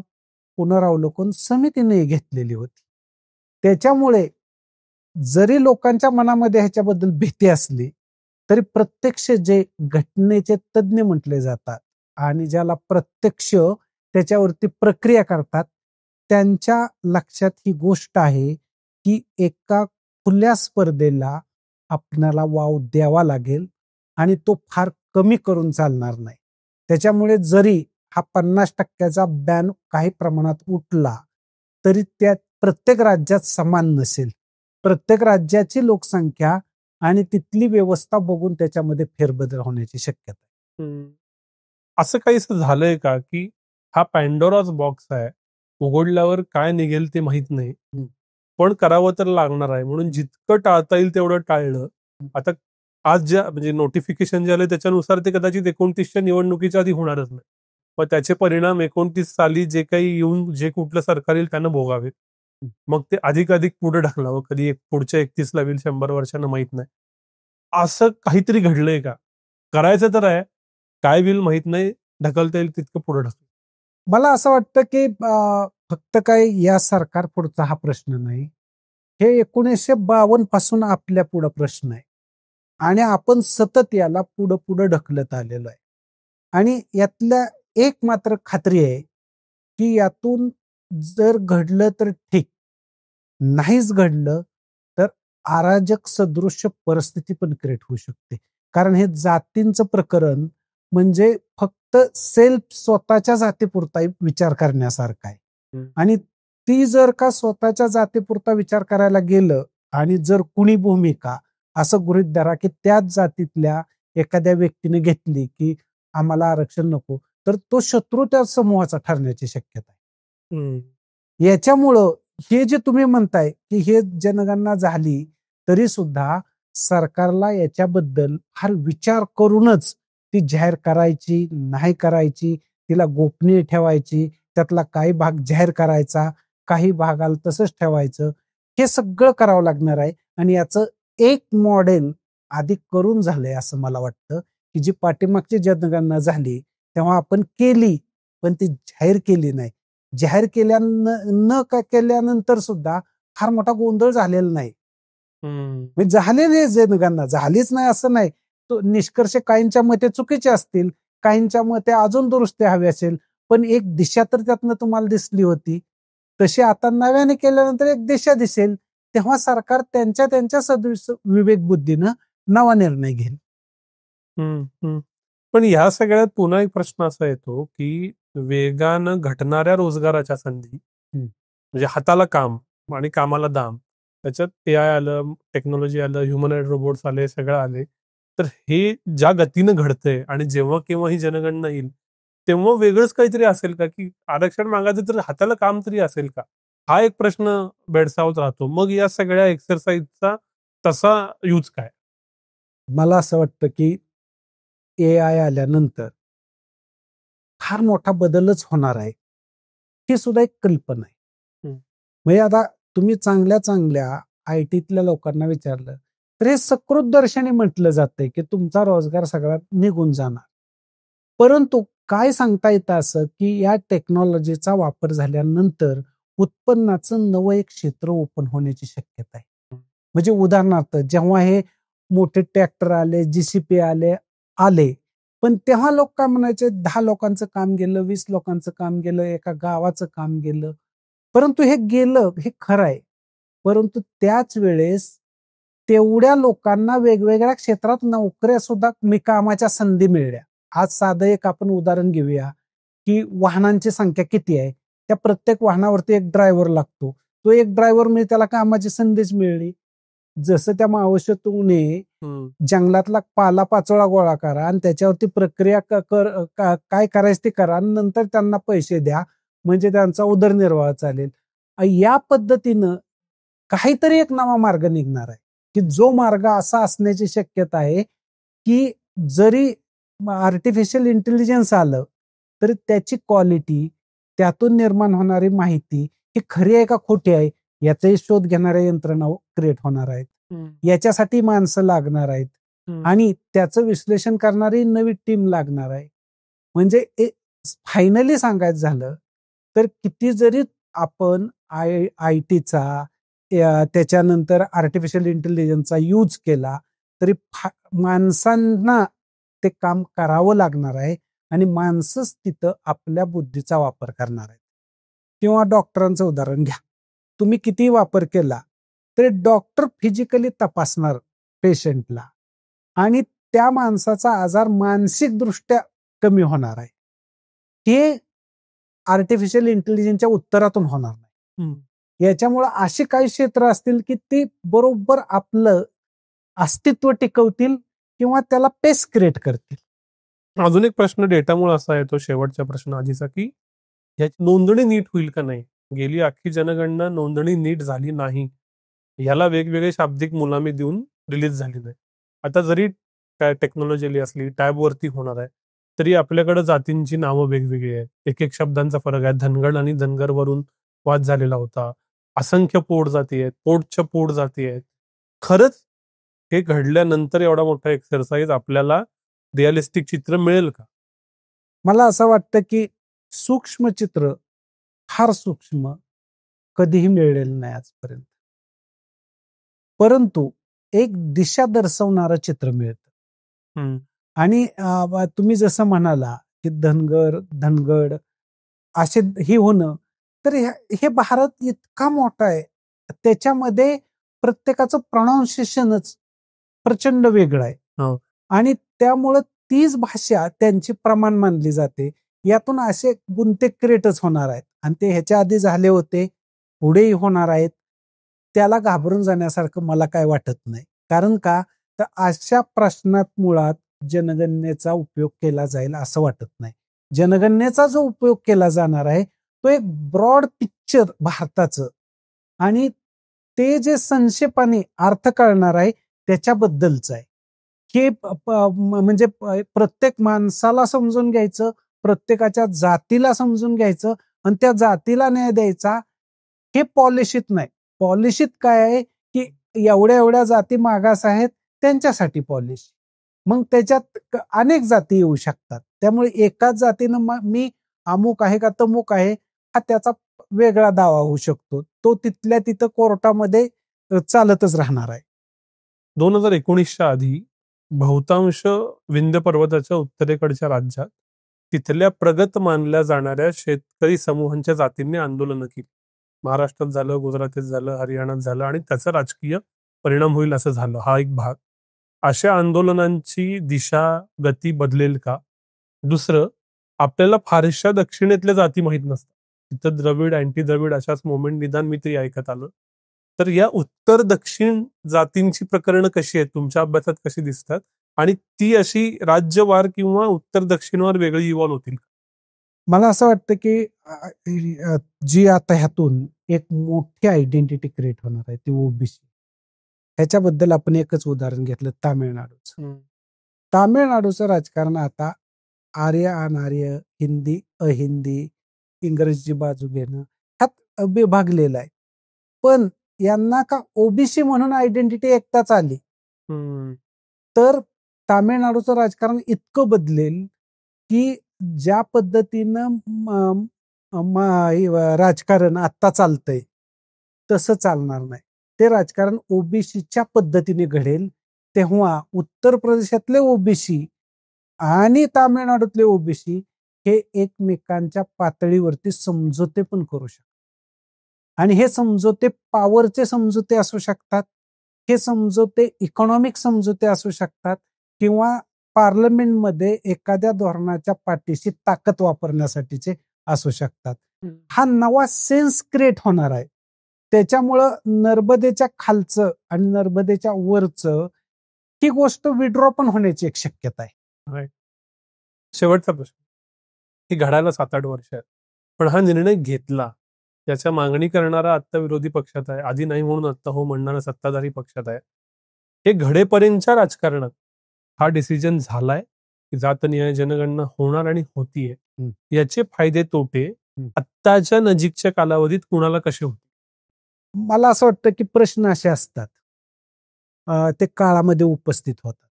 पुनरावलोकन समितीने घेतलेली होती. त्याच्यामुळे जरी लोकांच्या मनामध्ये ह्याच्याबद्दल भीती असली, तरी प्रत्यक्ष जे घटनेचे तज्ज्ञ म्हटले जातात आणि ज्याला प्रत्यक्ष त्याच्यावरती प्रक्रिया करतात, त्यांच्या लक्षात ही गोष्ट आहे की एका खुल्या स्पर्धेला आपल्याला वाव द्यावा लागेल आणि तो फार कमी करून चालणार नाही. त्याच्यामुळे जरी हा 50%चा बॅन काही प्रमाणात उठला, तरी त्यात प्रत्येक राज्यात समान नसेल. प्रत्येक राज्याची लोकसंख्या आणि तिथली व्यवस्था बघून त्याच्यामध्ये फेरबदल होण्याची शक्यता आहे. असं काहीसं झालंय का, की हा पॅन्डोराच बॉक्स आहे, उघडल्यावर काय निघेल ते माहित नाही, पण करावं तर लागणार आहे, म्हणून जितकं टाळता येईल तेवढं टाळलं. आता आज ज्या म्हणजे नोटिफिकेशन जे आले त्याच्यानुसार ते कदाचित 29च्या निवडणुकीच्या आधी होणारच नाही. मग त्याचे परिणाम 29 साली जे काही येऊन जे कुठलं सरकार येईल त्यानं भोगावेत. मग ते अधिकाधिक पुढे ढकलावं, कधी पुढच्या 31ला होईल, 100 वर्षांना माहित नाही. असं काहीतरी घडलंय का? करायचं तर आहे, काय होईल माहित नाही, ढकलता येईल तितकं पुढे ढकल. मला असं वाटतं की फक्त काय या सरकार पुढचा हा प्रश्न नाही, हे 1952 पासून आपल्या पुढे प्रश्न आहे आणि आपण सतत याला पुढं पुढं ढकलत आलेलो आहे. आणि यातल्या एक मात्र खात्री आहे की यातून जर घडलं तर ठीक, नाहीच घडलं तर अराजक सदृश्य परिस्थिती पण क्रिएट होऊ शकते. कारण हे जातींचं प्रकरण म्हणजे फक्त स्वतःच्या जातीपुरता विचार करण्यासारखा आहे. आणि ती जर का स्वतःच्या जातीपुरता विचार करायला गेलं आणि जर कुणी भूमिका असं गृहीत धरा की त्याच जातीतल्या एखाद्या व्यक्तीने घेतली की आम्हाला आरक्षण नको, तर तो शत्रू त्या समूहाचा ठरण्याची शक्यता आहे. याच्यामुळं हे जे तुम्ही म्हणताय की हे जनगणना झाली तरी सुद्धा सरकारला याच्याबद्दल फार विचार करूनच ती जाहीर करायची, नाही करायची, तिला गोपनीय ठेवायची, त्यातला काही भाग जाहीर करायचा, काही भागाला तसंच ठेवायचं, हे सगळं करावं लागणार आहे. आणि याचं एक मॉडेल आधी करून झालंय असं मला वाटतं, की जी पाठीमागची जनगणना झाली तेव्हा आपण केली, पण ती जाहीर केली नाही. जाहीर केल्यानंतर सुद्धा फार मोठा गोंधळ झालेला नाही. म्हणजे झालेली जनगणना झालीच नाही असं नाही. तो निष्कर्ष काहींच्या मते चुकीचे असतील, काहींच्या मते अजून दुरुस्ती हवी असेल, पण एक दिशा तर त्यातनं तुम्हाला दिसली होती. तशी आता नव्याने केल्यानंतर एक दिशा दिसेल, तेव्हा सरकार त्यांच्या त्यांच्या विवेक बुद्धीनं नवा निर्णय घेईल. पण या सगळ्यात पुन्हा एक प्रश्न असा येतो की वेगानं घटणाऱ्या रोजगाराच्या संधी, म्हणजे हाताला काम आणि कामाला दाम, त्याच्यात AI आलं, टेक्नॉलॉजी आलं, ह्युमनॉइड रोबोट्स आले, सगळं आले. तर हे ज्या गतीनं घडतंय आणि जेव्हा केव्हा ही जनगणना येईल तेव्हा वेगळंच काहीतरी असेल का, की आरक्षण मागायचं तर हाताला काम तरी असेल का, हा एक प्रश्न भेडसावत राहतो. मग या सगळ्या एक्सरसाइजचा तसा यूज काय? मला असं वाटतं की AI आल्यानंतर फार मोठा बदलच होणार आहे, ही सुद्धा एक कल्पना आहे. म्हणजे आता तुम्ही चांगल्या चांगल्या IT-तल्या लोकांना विचारलं तर हे सकृत दर्शनी म्हटलं जातंय की तुमचा रोजगार सगळा निघून जाणार. परंतु काय सांगता येतं असं की या टेक्नॉलॉजीचा वापर झाल्यानंतर उत्पन्नाचं नवं एक क्षेत्र ओपन होण्याची शक्यता आहे. म्हणजे उदाहरणार्थ जेव्हा हे मोठे ट्रॅक्टर आले, JCB आले, पण तेव्हा लोक काय म्हणायचे, 10 लोकांचं काम गेलं, 20 लोकांचं काम गेलं, एका गावाचं काम गेलं. परंतु हे गेलं हे खरं आहे. परंतु त्याच वेळेस तेवढ्या लोकांना वेगवेगळ्या क्षेत्रात नोकऱ्या सुद्धा कामाच्या संधी मिळल्या. आज साधं एक आपण उदाहरण घेऊया की वाहनांची संख्या किती आहे, त्या प्रत्येक वाहनावरती एक ड्रायव्हर लागतो. तो एक ड्रायव्हर म्हणजे त्याला कामाची संधीच मिळली. जसं त्या मावशतुने जंगलातला पाला-पाचोळा गोळा करा आणि त्याच्यावरती प्रक्रिया काय करायचं ते करा आणि नंतर त्यांना पैसे द्या, म्हणजे त्यांचा उदरनिर्वाह चालेल. या पद्धतीनं काहीतरी एक नवा मार्ग निघणार आहे, की जो मार्ग असा असण्याची शक्यता आहे की जरी आर्टिफिशियल इंटेलिजन्स आलं तरी त्याची क्वालिटी, त्यातून निर्माण होणारी माहिती ही खरी आहे का खोटी आहे याचाही शोध घेणाऱ्या यंत्रणा क्रिएट होणार आहेत. याच्यासाठी माणसं लागणार आहेत आणि त्याचं विश्लेषण करणारी नवी टीम लागणार आहे. म्हणजे फायनली सांगायचं झालं तर किती जरी आपण IT-चा त्याच्यानंतर आर्टिफिशियल इंटेलिजन्सचा यूज केला तरी माणसांना ते काम करावं लागणार आहे आणि माणसंच तिथं आपल्या बुद्धीचा वापर करणार आहे. किंवा डॉक्टरांचं उदाहरण घ्या, तुम्ही किती वापर केला तरी डॉक्टर फिजिकली तपासणार पेशंटला आणि त्या माणसाचा आजार मानसिक दृष्ट्या कमी होणार आहे. हे आर्टिफिशियल इंटेलिजन्सच्या उत्तरातून होणार नाही. याच्यामुळे अशी काही क्षेत्र असतील की ती बरोबर आपलं अस्तित्व टिकवतील किंवा त्याला पेस क्रिएट करतील. अजून एक प्रश्न डेटामुळे असा येतो, शेवटचा प्रश्न आधीचा, की याची नोंदणी नीट होईल का नाही. गेली अख्खी जनगणना नोंदणी नीट झाली नाही, याला वेगवेगळे शाब्दिक मुलामी देऊन रिलीज झाली नाही. आता जरी काय टेक्नॉलॉजी असली, टॅबवरती होणार आहे, तरी आपल्याकडे जातींची नावं वेगवेगळी आहेत, एक एक शब्दांचा फरक आहे. धनगड आणि धनगर वरून वाद झालेला होता. असंख्य पोट जाती आहेत, पोटच्या पोट जाती आहेत. खरंच हे घडल्यानंतर एवढा मोठा एक्सरसाइज आपल्याला रिअलिस्टिक चित्र मिळेल का? मला असं वाटतं की सूक्ष्म चित्र फार सूक्ष्म कधीही मिळेल नाही आजपर्यंत, परंतु एक दिशा दर्शवणारं चित्र मिळतं. आणि तुम्ही जसं म्हणाला की धनगड असे हे होणं, तर हे भारत इतका मोठा आहे, त्याच्यामध्ये प्रत्येकाचं प्रोनाउन्सिएशनच प्रचंड वेगळं आहे आणि त्यामुळं तीच भाषा त्यांची प्रमाण मानली जाते. यातून असे गुंते क्रिएटच होणार आहेत आणि ते ह्याच्या आधी झाले होते, पुढेही होणार आहेत. त्याला घाबरून जाण्यासारखं मला काय वाटत नाही. कारण का तर अशा प्रश्नात मुळात जनगणनेचा उपयोग केला जाईल असं वाटत नाही. जनगणनेचा जो उपयोग केला जाणार आहे तो एक ब्रॉड पिक्चर भारताचं आणि ते जे संक्षेपाने अर्थ कळणार आहे त्याच्याबद्दलच आहे. हे म्हणजे प्रत्येक माणसाला समजून घ्यायचं, प्रत्येकाच्या जातीला समजून घ्यायचं आणि त्या जातीला न्याय द्यायचा. हे पॉलिशीत नाही. पॉलिशीत काय आहे की एवढ्या एवढ्या जाती मागास आहेत त्यांच्यासाठी पॉलिशी. मग त्याच्यात अनेक जाती येऊ शकतात. त्यामुळे एकाच जातीनं मी अमुक आहे का तमुक आहे हा त्याचा वेगळा दावा होऊ शकतो. तो तिथल्या तिथं कोर्टामध्ये चालतच राहणार आहे. 2019च्या आधी बहुतांश विंध्य पर्वताच्या उत्तरेकडच्या राज्यात तिथल्या प्रगत मानल्या जाणाऱ्या शेतकरी समूहांच्या जातींनी आंदोलनं केली. महाराष्ट्रात झालं, गुजरातीत झालं, हरियाणात झालं आणि त्याचा राजकीय परिणाम होईल असं झालं. हा एक भाग. अशा आंदोलनांची दिशा, गती बदलेल का? दुसरं, आपल्याला फारशा दक्षिणेतल्या जाती माहीत नसतात. तिथं द्रविड, अँटी द्रविड अशाच मुवमेंट निदान मी तरी ऐकत आलो. तर या उत्तर दक्षिण जातींची प्रकरणं कशी आहेत, तुमच्या अभ्यासात कशी दिसतात आणि ती अशी राज्यवार किंवा उत्तर दक्षिणवार वेगळी इव्हॉल्व्ह होतील? मला असं वाटतं की जी आता ह्यातून एक मोठी आयडेंटिटी क्रिएट होणार आहे ती ओबीसी. ह्याच्याबद्दल आपण एकच उदाहरण घेतलं, तामिळनाडूचं. तामिळनाडूचं राजकारण आता आर्य अनार्य, हिंदी अहिंदी, इंग्रजी बाजू घेणं ह्यात विभागलेलं आहे. पण यांना का ओबीसी म्हणून आयडेंटिटी एकदाच आली तर तामिळनाडूचं राजकारण इतकं बदलेल की ज्या पद्धतीनं राजकारण आता चालतंय तसं चालणार नाही. ते राजकारण ओबीसीच्या पद्धतीने घडेल. तेव्हा उत्तर प्रदेशातले ओबीसी आणि तामिळनाडूतले ओबीसी हे एकमेकांच्या पातळीवरती समझोते पण करू शकतात. आणि हे समझोते पॉवरचे समझोते असू शकतात, हे समझोते इकॉनॉमिक समझोते असू शकतात किंवा पार्लमेंटमध्ये एखाद्या धोरणाच्या पाठीशी ताकद वापरण्यासाठीचे असू शकतात. हा नवा सेन्स क्रिएट होणार आहे. त्याच्यामुळं नर्मदेच्या खालचं आणि नर्मदेच्या वरचं ही गोष्ट विड्रॉ पण होण्याची एक शक्यता आहे. शेवटचा प्रश्न, ही घडायला 7-8 वर्ष आहेत, पण हा निर्णय घेतला याच्या मागणी करणारा आत्ता विरोधी पक्षात आहे, आधी नाही म्हणून आत्ता हो म्हणणारा सत्ताधारी पक्षात आहे. हे घडेपर्यंतच्या राजकारणात हा डिसिजन झालाय की जातनिहाय जनगणना होणार आणि होतीये. याचे फायदे तोटे आत्ताच्या नजीकच्या कालावधीत कुणाला कसे होते? मला असं वाटतं की प्रश्न असे असतात, ते काळामध्ये उपस्थित होतात.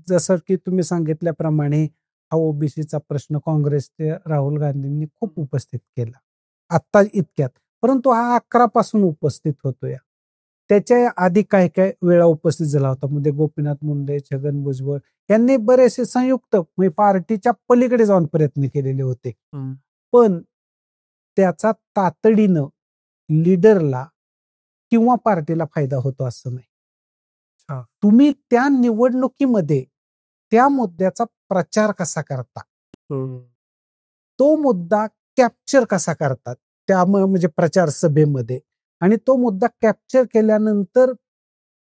जसं की तुम्ही सांगितल्याप्रमाणे हा ओबीसीचा प्रश्न काँग्रेसचे राहुल गांधींनी खूप उपस्थित केला आत्ता इतक्यात, परंतु हा 11 पासून उपस्थित होतोय. त्याच्या आधी काय काय वेळा उपस्थित झाला होता. मध्ये गोपीनाथ मुंडे, छगन भुजबळ यांनी बरेचसे संयुक्त पार्टीच्या पलीकडे जाऊन प्रयत्न केलेले होते. पण त्याचा तातडीनं लीडरला किंवा पार्टीला फायदा होतो असं नाही. तुम्ही त्या निवडणुकीमध्ये त्या मुद्द्याचा प्रचार कसा करता, तो मुद्दा कॅप्चर कसा करतात त्या म्हणजे प्रचार सभेमध्ये, आणि तो मुद्दा कॅप्चर केल्यानंतर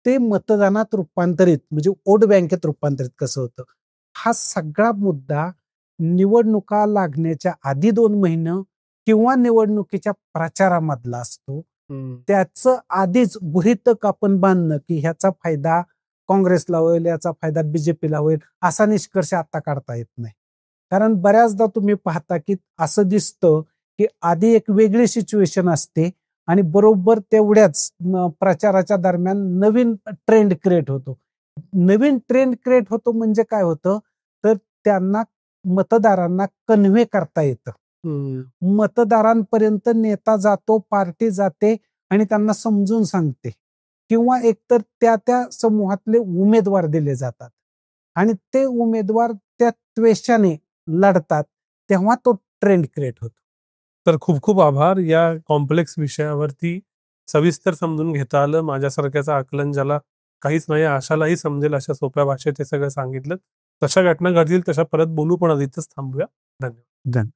ते मतदानात रूपांतरित म्हणजे वोट बँकेत रूपांतरित कसं होतं, हा सगळा मुद्दा निवडणुका लागण्याच्या आधी 2 महिने किंवा निवडणुकीच्या प्रचारामधला असतो. त्याचं आधीच गृहीतक आपण बांधणं की ह्याचा फायदा काँग्रेसला होईल, याचा फायदा बीजेपीला होईल असा निष्कर्ष आता काढता येत नाही. कारण बऱ्याचदा तुम्ही पाहता की असं दिसतं की आधी एक वेगळी सिच्युएशन असते आणि बरोबर तेवढ्याच प्रचाराच्या दरम्यान नवीन ट्रेंड क्रिएट होतो. नवीन ट्रेंड क्रिएट होतो म्हणजे काय होतं, तर त्यांना मतदारांना कन्व्हे करता येतं. मतदारांपर्यंत नेता जातो, पार्टी जाते आणि त्यांना समजून सांगते, किंवा एकतर त्या समूहातले उमेदवार दिले जातात आणि ते उमेदवार त्या त्वेषाने लढतात, तेव्हा तो ट्रेंड क्रिएट होतो. तर खूप खूप आभार. या कॉम्प्लेक्स विषयावरती सविस्तर समजून घेता आलं. माझ्यासारख्याचं आकलन ज्याला काहीच नाही अशालाही समजेल अशा सोप्या भाषेत हे सगळं सांगितलं. तशा घटना घडतील तशा परत बोलू, पण आधीच थांबूया. धन्यवाद.